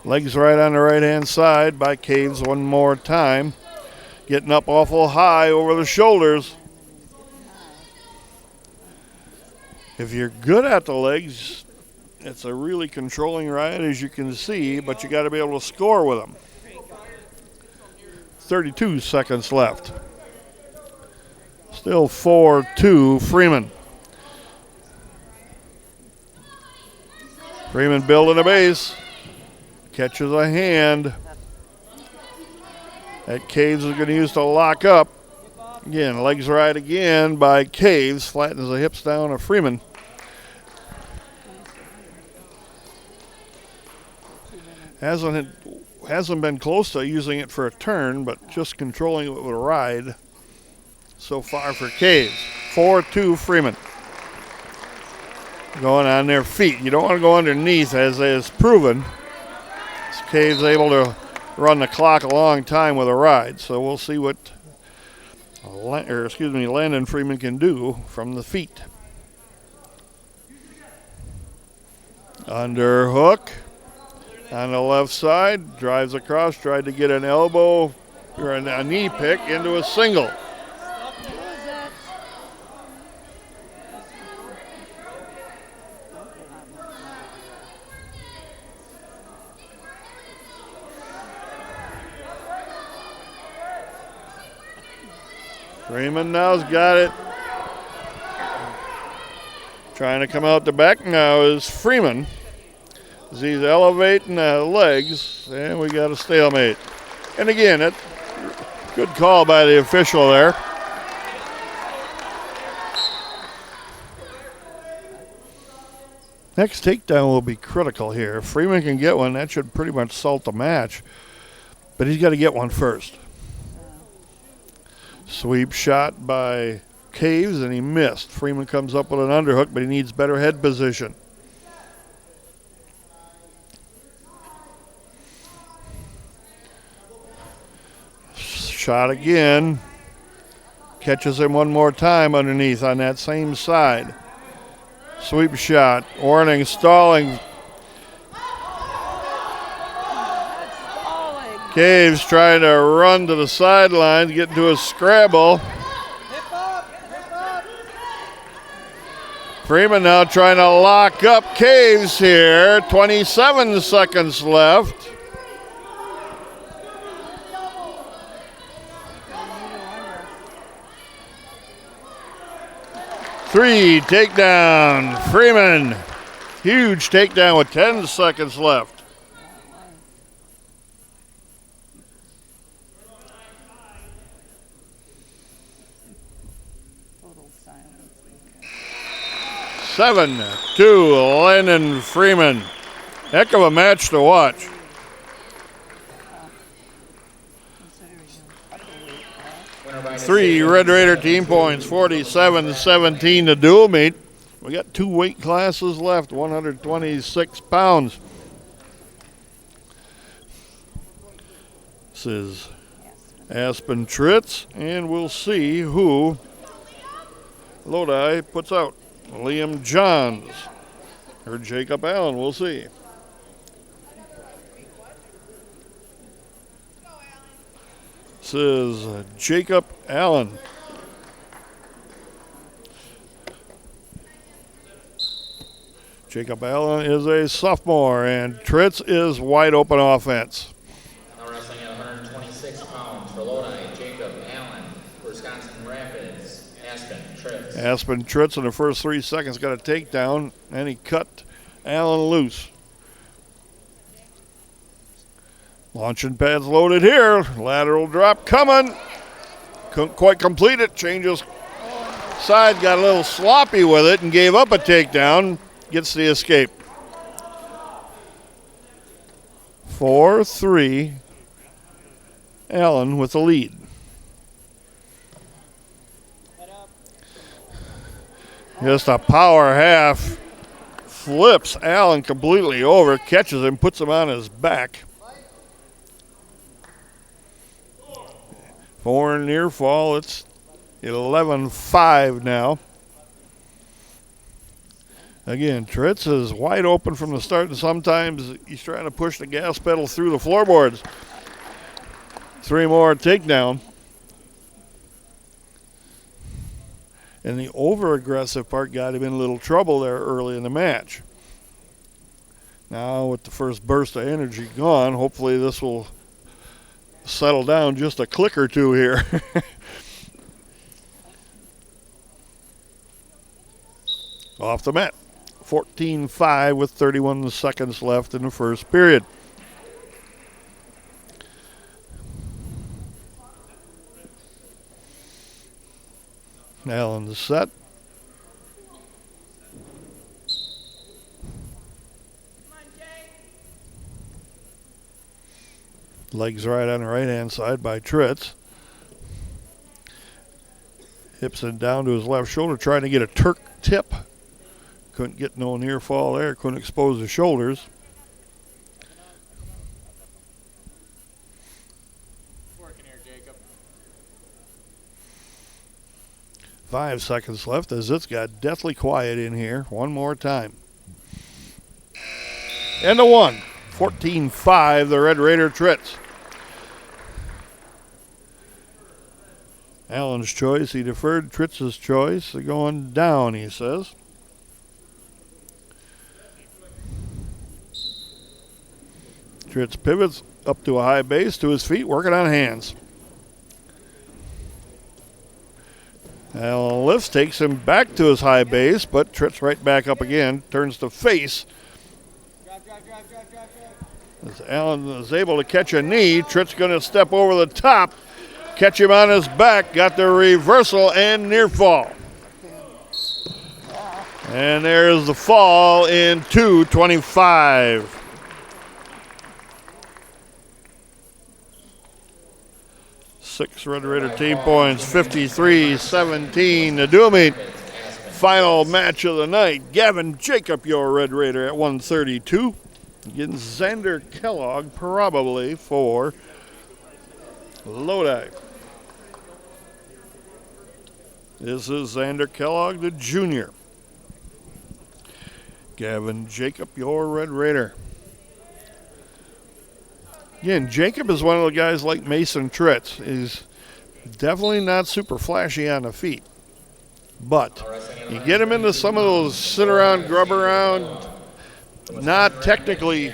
Legs right on the right-hand side by Caves one more time. Getting up awful high over the shoulders. If you're good at the legs, it's a really controlling ride, as you can see, but you got to be able to score with them. 32 seconds left. Still 4-2 Freeman. Freeman building a base. Catches a hand. That Caves is going to use to lock up. Again, legs right again by Caves. Flattens the hips down of Freeman. Hasn't been close to using it for a turn, but just controlling it with a ride so far for Caves. 4-2 Freeman. Going on their feet. You don't want to go underneath, as is proven. Caves able to run the clock a long time with a ride. So we'll see what Landon Freeman can do from the feet. Underhook on the left side, drives across, tried to get an elbow or a knee pick into a single. Freeman now's got it. Trying to come out the back now is Freeman. As he's elevating the legs, and we got a stalemate. And again, good call by the official there. Next takedown will be critical here. If Freeman can get one, that should pretty much salt the match. But he's got to get one first. Sweep shot by Caves, and he missed. Freeman comes up with an underhook, but he needs better head position. Shot again. Catches him one more time underneath on that same side. Sweep shot. Warning, stalling. Caves trying to run to the sidelines, get into a scramble. Freeman now trying to lock up Caves here. 27 seconds left. Three, takedown, Freeman. Huge takedown with 10 seconds left. Total silence. 7-2, Landon Freeman. Heck of a match to watch. Three Red Raider team points, 47-17 to dual meet. We got two weight classes left, 126 pounds. This is Aspen Tritz, and we'll see who Lodi puts out. Liam Johns or Jacob Allen, we'll see. This is Jacob Allen. Jacob Allen is a sophomore, and Tritz is wide open offense. Now wrestling at 126 pounds for Lodi, Jacob Allen, Wisconsin Rapids, Aspen Tritz. Aspen Tritz in the first 3 seconds got a takedown, and he cut Allen loose. Launching pads loaded here. Lateral drop coming. Couldn't quite complete it. Changes side, got a little sloppy with it and gave up a takedown. Gets the escape. 4-3. Allen with the lead. Just a power half. Flips Allen completely over. Catches him, puts him on his back. For near fall, it's 11-5 now. Again, Tritz is wide open from the start, and sometimes he's trying to push the gas pedal through the floorboards. Three more takedown. And the over-aggressive part got him in a little trouble there early in the match. Now with the first burst of energy gone, hopefully this will settle down just a click or two here. Off the mat. 14-5 with 31 seconds left in the first period. Allen the set. Legs right on the right-hand side by Tritz. Hips it down to his left shoulder, trying to get a Turk tip. Couldn't get no near fall there, couldn't expose the shoulders. 5 seconds left as it's got deathly quiet in here. One more time. And a 1. 14-5, the Red Raider Trits. Allen's choice, he deferred Tritz's choice. They're going down, he says. Tritz pivots up to a high base, to his feet, working on hands. Allen lifts, takes him back to his high base, but Tritz right back up again, turns to face. As Allen is able to catch a knee, Tritz going to step over the top, catch him on his back, got the reversal and near fall. And there's the fall in 2:25. 6 Red Raider team points, 53-17 to do meet. Final match of the night. Gavin Jacob, your Red Raider at 132. Against Xander Kellogg, probably for Lodi. This is Xander Kellogg, the junior. Gavin Jacob, your Red Raider. Again, Jacob is one of the guys like Mason Tritz. He's definitely not super flashy on the feet. But you get him into some of those sit around, grub around, not technically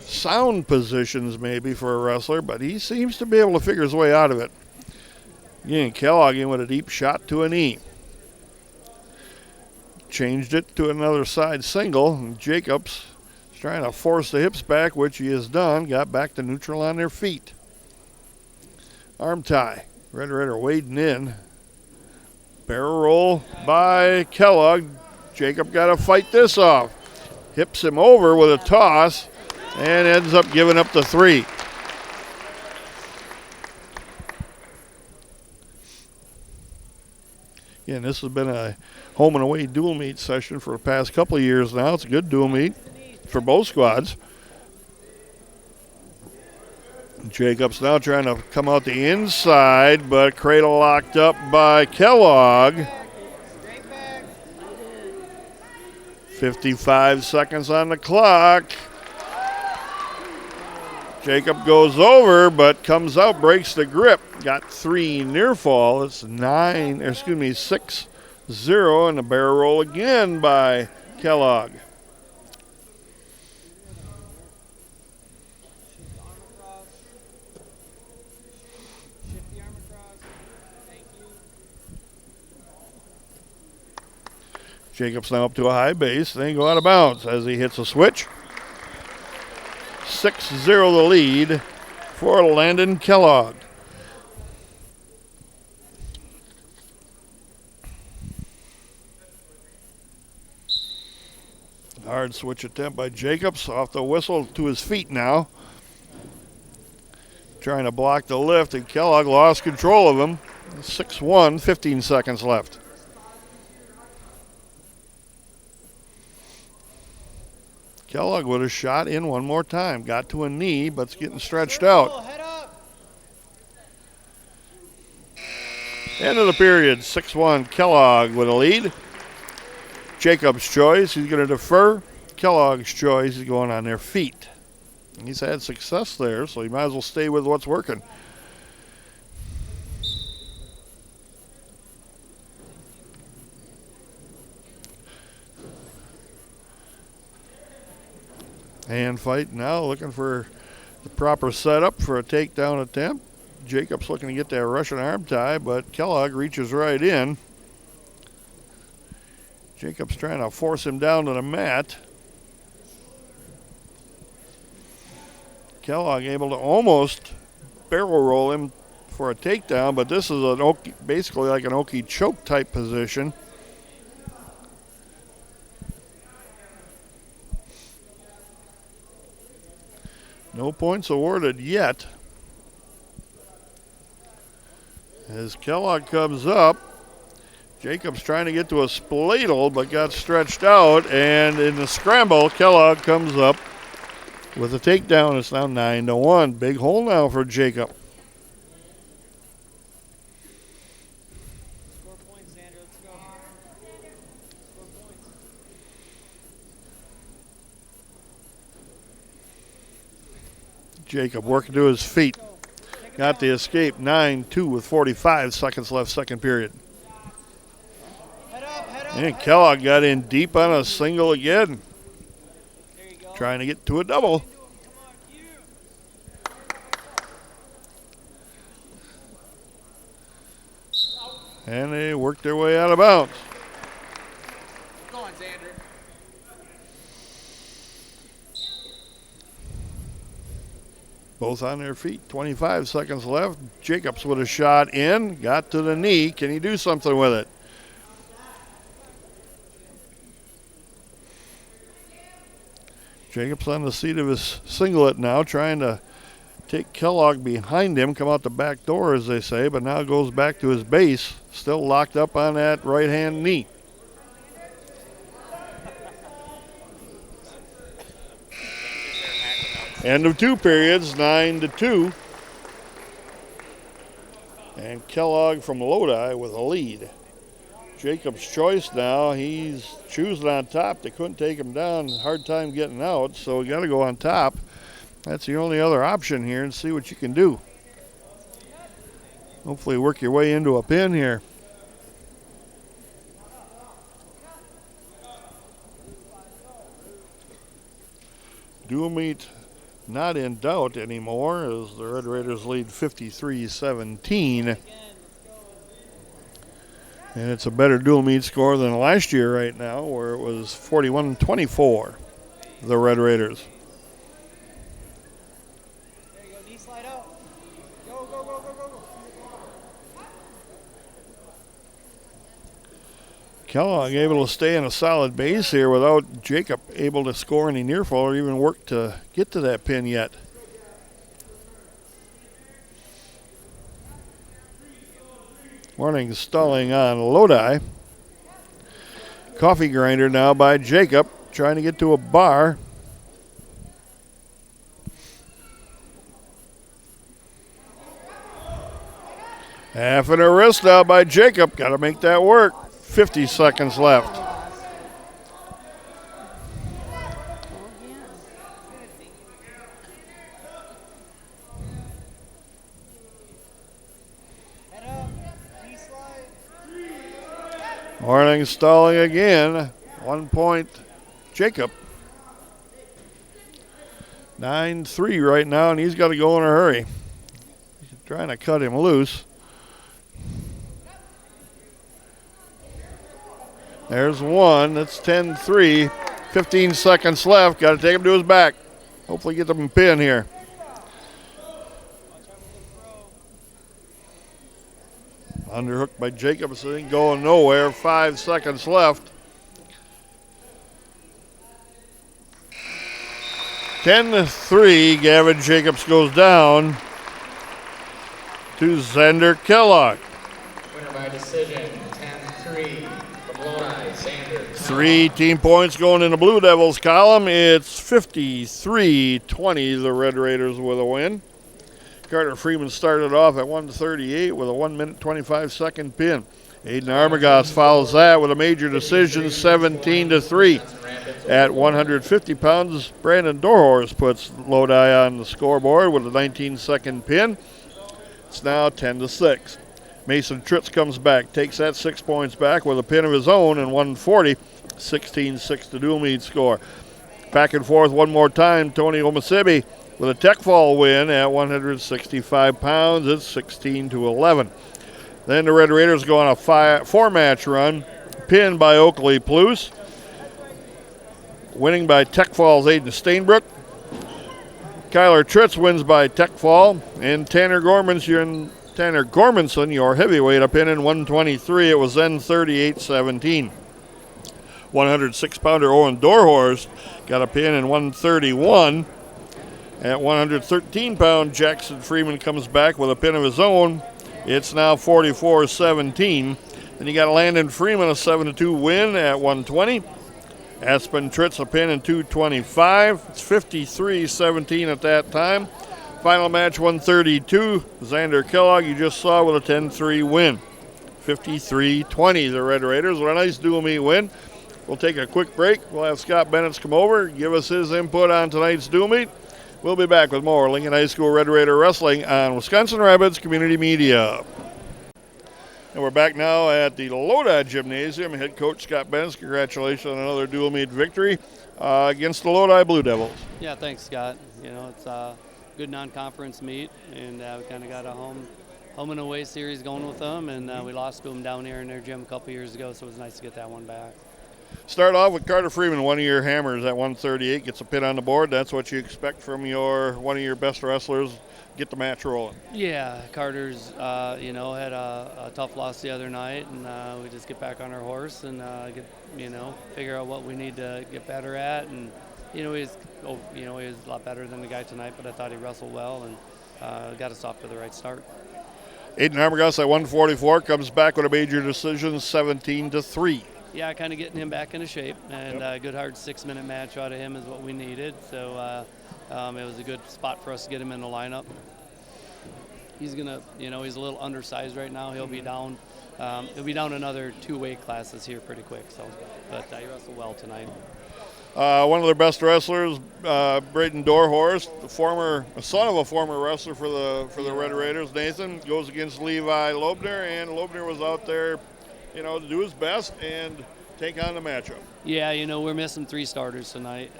sound positions maybe for a wrestler, but he seems to be able to figure his way out of it. Again, Kellogg in with a deep shot to a knee. Changed it to another side single, and Jacobs trying to force the hips back, which he has done. Got back to neutral on their feet. Arm tie. Red Raider wading in. Barrel roll by Kellogg. Jacob got to fight this off. Hips him over with a toss and ends up giving up the 3. Again, this has been a home and away dual meet session for the past couple of years now. It's a good dual meet for both squads. Jacobs now trying to come out the inside, but cradle locked up by Kellogg. 55 seconds on the clock. Jacob goes over, but comes out, breaks the grip. Got 3 near fall. It's 6-0, and a barrel roll again by Kellogg. Jacobs now up to a high base, then go out of bounds as he hits a switch. 6-0 the lead for Landon Kellogg. Hard switch attempt by Jacobs, off the whistle to his feet now. Trying to block the lift, and Kellogg lost control of him. 6-1, 15 seconds left. Kellogg would have shot in one more time. Got to a knee, but it's getting stretched out. End of the period, 6-1. Kellogg with a lead. Jacob's choice, he's going to defer. Kellogg's choice, he's going on their feet. He's had success there, so he might as well stay with what's working. Hand fight now, looking for the proper setup for a takedown attempt. Jacobs looking to get that Russian arm tie, but Kellogg reaches right in. Jacobs trying to force him down to the mat. Kellogg able to almost barrel roll him for a takedown, but this is an basically like an Oki choke type position. No points awarded yet. As Kellogg comes up, Jacobs trying to get to a spladle, but got stretched out, and in the scramble, Kellogg comes up with a takedown. It's now 9-1. Big hole now for Jacob. 4 points, Xander. Jacob working to his feet. Got the escape, 9-2 with 45 seconds left, second period. And Kellogg got in deep on a single again. Trying to get to a double. And they worked their way out of bounds. Go on, Xander. Both on their feet, 25 seconds left. Jacobs with a shot in, got to the knee. Can he do something with it? Jacobs on the seat of his singlet now, trying to take Kellogg behind him, come out the back door, as they say, but now goes back to his base, still locked up on that right-hand knee. End of two periods, 9-2. And Kellogg from Lodi with a lead. Jacob's choice now, he's choosing on top. They couldn't take him down, hard time getting out, so we got to go on top. That's the only other option here, and see what you can do. Hopefully work your way into a pin here. Dual meet not in doubt anymore as the Red Raiders lead 53-17. And it's a better dual meet score than last year right now, where it was 41-24, the Red Raiders. There you go, knee slide up. Go, go, go, go, go, go. Kellogg able to stay in a solid base here without Jacob able to score any near fall or even work to get to that pin yet. Warning stalling on Lodi. Coffee grinder now by Jacob, trying to get to a bar. Half an wrist now by Jacob. Got to make that work. 50 seconds left. Head up, knee slide. Warning stalling again. 1 point, Jacob. 9-3 right now, and he's got to go in a hurry. He's trying to cut him loose. There's one. That's 10-3. 15 seconds left. Got to take him to his back. Hopefully get them a pin here. Underhooked by Jacobs. It ain't going nowhere. 5 seconds left. 10-3. Gavin Jacobs goes down to Xander Kellogg. Winner by decision, 10-3 from Lodi, Xander. 3 team points going in the Blue Devils column. It's 53-20, the Red Raiders with a win. Carter Freeman started off at 1:38 with a 1 minute 25 second pin. Aiden Armagoss follows that with a major decision, 17-3. At 150 pounds, Brandon Dorhorst puts Lodi on the scoreboard with a 19-second pin. It's now 10-6. Mason Tritz comes back, takes that 6 points back with a pin of his own and 140. 16-6 to dual meet score. Back and forth one more time. Tony Omasibi with a tech fall win at 165 pounds. It's 16-11. Then the Red Raiders go on a 4-match run, pinned by Oakley Plus. Winning by Tech Fall's Aiden Stainbrook. Kyler Tritz wins by Tech Fall. And Tanner Gormanson, your heavyweight, a pin in 123. It was then 38-17. 106-pounder Owen Dorhorst got a pin in 131. At 113-pound, Jackson Freeman comes back with a pin of his own. It's now 44-17. Then you got Landon Freeman, a 7-2 win at 120. Aspen Tritz a pin in 225. It's 53-17 at that time. Final match 132. Xander Kellogg, you just saw, with a 10-3 win. 53-20, the Red Raiders with a nice dual meet win. We'll take a quick break. We'll have Scott Bennett come over, give us his input on tonight's dual meet. We'll be back with more Lincoln High School Red Raider Wrestling on Wisconsin Rapids Community Media. And we're back now at the Lodi Gymnasium. Head coach Scott Benz, congratulations on another dual meet victory against the Lodi Blue Devils. Yeah, thanks, Scott. You know, it's a good non-conference meet, and we kind of got a home and away series going with them, and we lost to them down here in their gym a couple years ago, so it was nice to get that one back. Start off with Carter Freeman, one of your hammers at 138, gets a pin on the board. That's what you expect from one of your best wrestlers. Get the match rolling. Yeah, Carter's, you know, had a tough loss the other night, and we just get back on our horse and figure out what we need to get better at. And he was a lot better than the guy tonight, but I thought he wrestled well and got us off to the right start. Aiden Armagoss at 144 comes back with a major decision, 17-3. Yeah, kind of getting him back into shape, and a good hard 6-minute match out of him is what we needed. So it was a good spot for us to get him in the lineup. He's gonna, he's a little undersized right now. He'll be down. He'll be down another 2 weight classes here pretty quick. So, but he wrestled well tonight. One of their best wrestlers, Braden Dorhorst, the son of a former wrestler for the Red Raiders. Nathan goes against Levi Lobner, and Lobner was out there, to do his best and take on the matchup. Yeah, we're missing 3 starters tonight.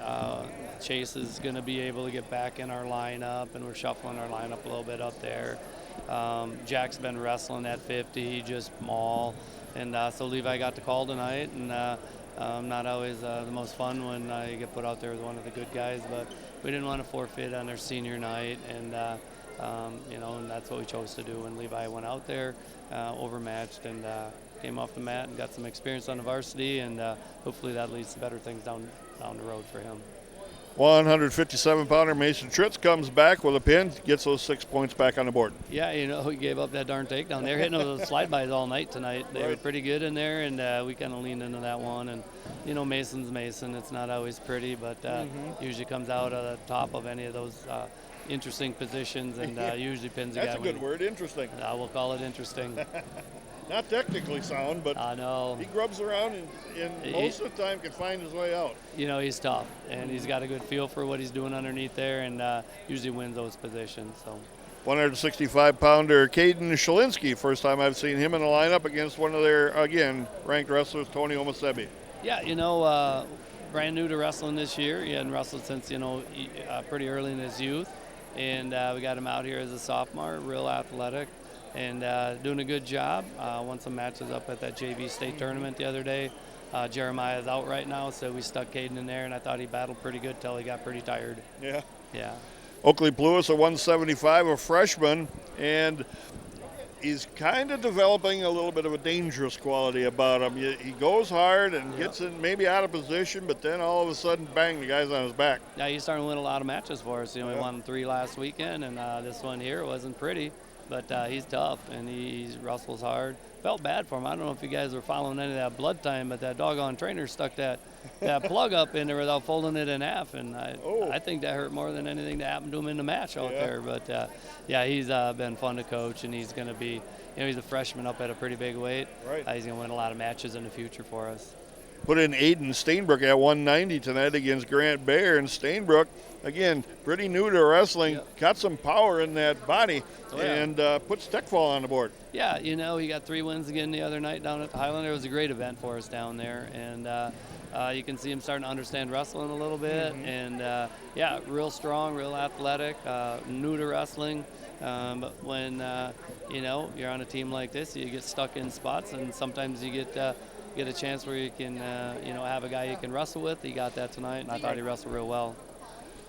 Chase is going to be able to get back in our lineup, and we're shuffling our lineup a little bit up there. Jack's been wrestling at 50, just maul, and so Levi got the call tonight, and not always the most fun when you get put out there with one of the good guys, but we didn't want to forfeit on their senior night, and and that's what we chose to do. And Levi went out there, overmatched, and came off the mat and got some experience on the varsity, and hopefully that leads to better things down the road for him. 157-pounder Mason Tritz comes back with a pin, gets those 6 points back on the board. Yeah, he gave up that darn takedown. They're hitting those slide-bys all night tonight. They were pretty good in there, and we kind of leaned into that one. And, Mason's Mason. It's not always pretty, but usually comes out at the top of any of those interesting positions, and usually pins a guy. That's a good word, interesting. We'll call it interesting. Not technically sound, but I know. He grubs around and most of the time can find his way out. He's tough, and he's got a good feel for what he's doing underneath there, and usually wins those positions. So, 165-pounder Caden Shalinski, first time I've seen him in the lineup against one of their, again, ranked wrestlers, Tony Omasebi. Yeah, brand new to wrestling this year. He hadn't wrestled since, pretty early in his youth, and we got him out here as a sophomore, real athletic. And doing a good job. Won some matches up at that JV state tournament the other day. Jeremiah's out right now, so we stuck Caden in there, and I thought he battled pretty good till he got pretty tired. Yeah. Yeah. Oakley Pluis, a 175, a freshman, and he's kind of developing a little bit of a dangerous quality about him. He goes hard and gets in maybe out of position, but then all of a sudden, bang, the guy's on his back. Yeah, he's starting to win a lot of matches for us. We won 3 last weekend, and this one here wasn't pretty. But he's tough, and he wrestles hard. Felt bad for him. I don't know if you guys were following any of that blood time, but that doggone trainer stuck that plug up in there without folding it in half, and I think that hurt more than anything that happened to him in the match out there. But, he's been fun to coach, and he's going to be, he's a freshman up at a pretty big weight. Right. He's going to win a lot of matches in the future for us. Put in Aiden Stainbrook at 190 tonight against Grant Bayer, and Stainbrook, again, pretty new to wrestling, got some power in that body, and puts Techfall on the board. Yeah, he got 3 wins again the other night down at the Highlander. It was a great event for us down there, and you can see him starting to understand wrestling a little bit, and real strong, real athletic, new to wrestling, but when, you're on a team like this, you get stuck in spots, and sometimes you get a chance where you can, have a guy you can wrestle with. He got that tonight, and I thought he wrestled real well.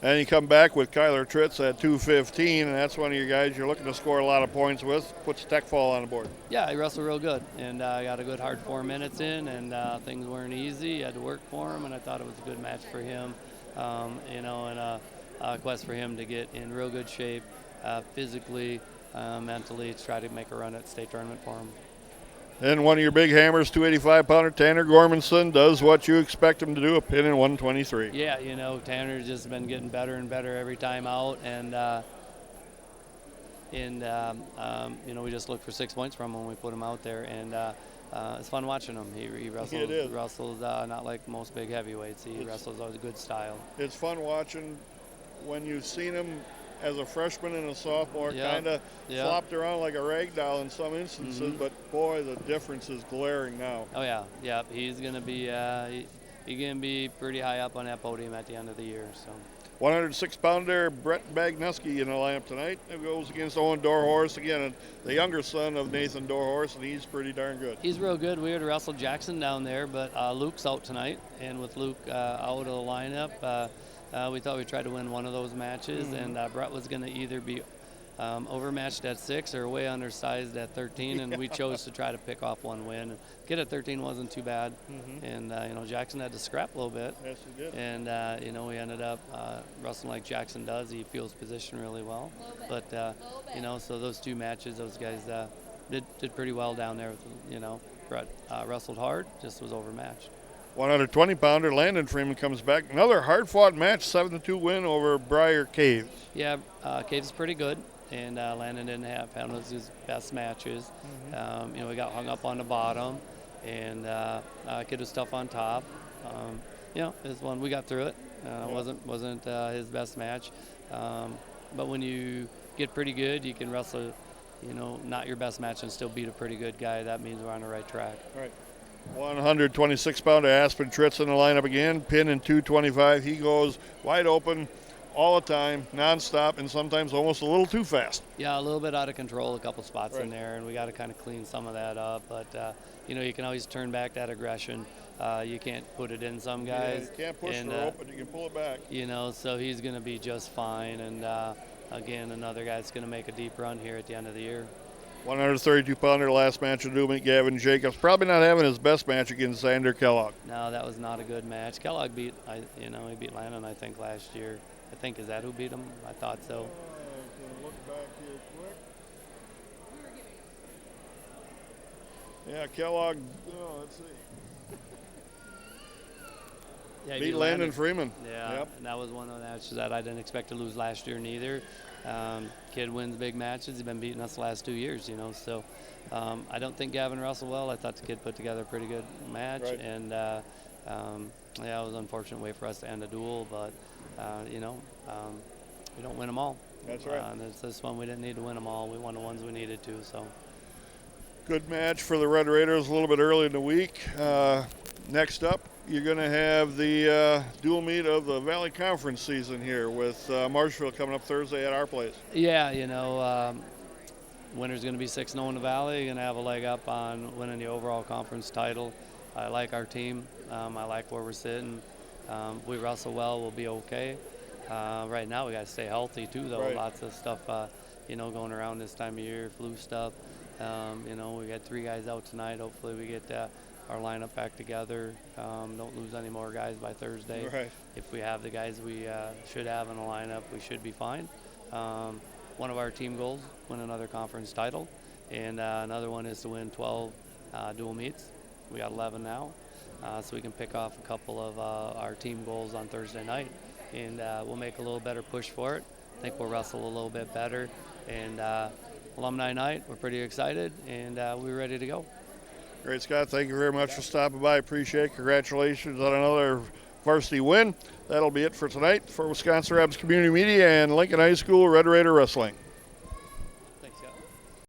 And you come back with Kyler Tritz at 215, and that's one of your guys you're looking to score a lot of points with. Puts Techfall on the board. Yeah, he wrestled real good, and got a good hard 4 minutes in, and things weren't easy. You had to work for him, and I thought it was a good match for him, and a quest for him to get in real good shape physically, mentally, to try to make a run at state tournament for him. And one of your big hammers, 285-pounder Tanner Gormanson, does what you expect him to do, a pin in 123. Yeah, Tanner's just been getting better and better every time out, and we just look for 6 points from him when we put him out there, and it's fun watching him. He wrestles not like most big heavyweights. He wrestles a good style. It's fun watching when you've seen him as a freshman and a sophomore, Yep. kind of Yep. flopped around like a rag doll in some instances, Mhm. but boy, the difference is glaring now. Oh yeah, yeah. He's gonna be he's gonna be pretty high up on that podium at the end of the year. So 106-pounder Brett Bagneski in the lineup tonight. It goes against Owen Dorhorst again, the younger son of Nathan Dorhorst, and he's pretty darn good. he's real good. We had Russell Jackson down there, but Luke's out tonight, and with Luke out of the lineup, we thought we'd try to win one of those matches, and Brett was gonna either be overmatched at 6 or way undersized at 13, and we chose to try to pick off one win. Kid at 13 wasn't too bad, and Jackson had to scrap a little bit, Yes, he did. and we ended up wrestling like Jackson does. He feels position really well, but so those two matches, those guys did pretty well down there. Brett wrestled hard, just was overmatched. 120-pounder Landon Freeman comes back. Another hard-fought match, 7-2 win over Briar Caves. Yeah, Cave's pretty good, and Landon didn't have one of his best matches. We got hung up on the bottom, and Kid was tough on top. It was one, we got through it. Wasn't his best match, but when you get pretty good, you can wrestle, not your best match and still beat a pretty good guy. That means we're on the right track. All right. 126-pounder Aspen Tritz in the lineup again, pin in 225. He goes wide open all the time, nonstop, and sometimes almost a little too fast. Yeah, a little bit out of control, a couple spots in there, and we got to kind of clean some of that up. But you can always turn back that aggression. You can't put it in some guys. You can't push the rope, but you can pull it back. So he's going to be just fine. And again, another guy that's going to make a deep run here at the end of the year. 132-pounder last match of Newman, Gavin Jacobs, probably not having his best match against Xander Kellogg. No, that was not a good match. Kellogg he beat Landon, I think, last year. I think, is that who beat him? I thought so. Look back here quick. Yeah, Kellogg, let's see. Yeah, he beat Landon Freeman. Yeah, Yep. and that was one of the matches that I didn't expect to lose last year neither. Kid wins big matches. He's been beating us the last 2 years, so I don't think Gavin wrestled well. I thought the kid put together a pretty good match, Right. and it was an unfortunate way for us to end a duel, but we don't win them all. That's right. And this one we didn't need to win them all. We won the ones we needed to. So Good match for the Red Raiders a little bit early in the week. Next up, you're going to have the dual meet of the Valley Conference season here with Marshfield coming up Thursday at our place. Yeah, winner's going to be 6-0 in the Valley. Going to have a leg up on winning the overall conference title. I like our team. I like where we're sitting. We wrestle well. We'll be okay. Right now, we got to stay healthy too, though. Right. Lots of stuff, going around this time of year, flu stuff. We got 3 guys out tonight. Hopefully, we get our lineup back together. Don't lose any more guys by Thursday. Right. If we have the guys we should have in the lineup, we should be fine. One of our team goals, win another conference title, and another one is to win 12 dual meets. We got 11 now, so we can pick off a couple of our team goals on Thursday night, and we'll make a little better push for it. I think we'll wrestle a little bit better, and alumni night, we're pretty excited, and we're ready to go. Great, Scott. Thank you very much for stopping by. Appreciate it. Congratulations on another varsity win. That'll be it for tonight for Wisconsin Rapids Community Media and Lincoln High School Red Raider Wrestling.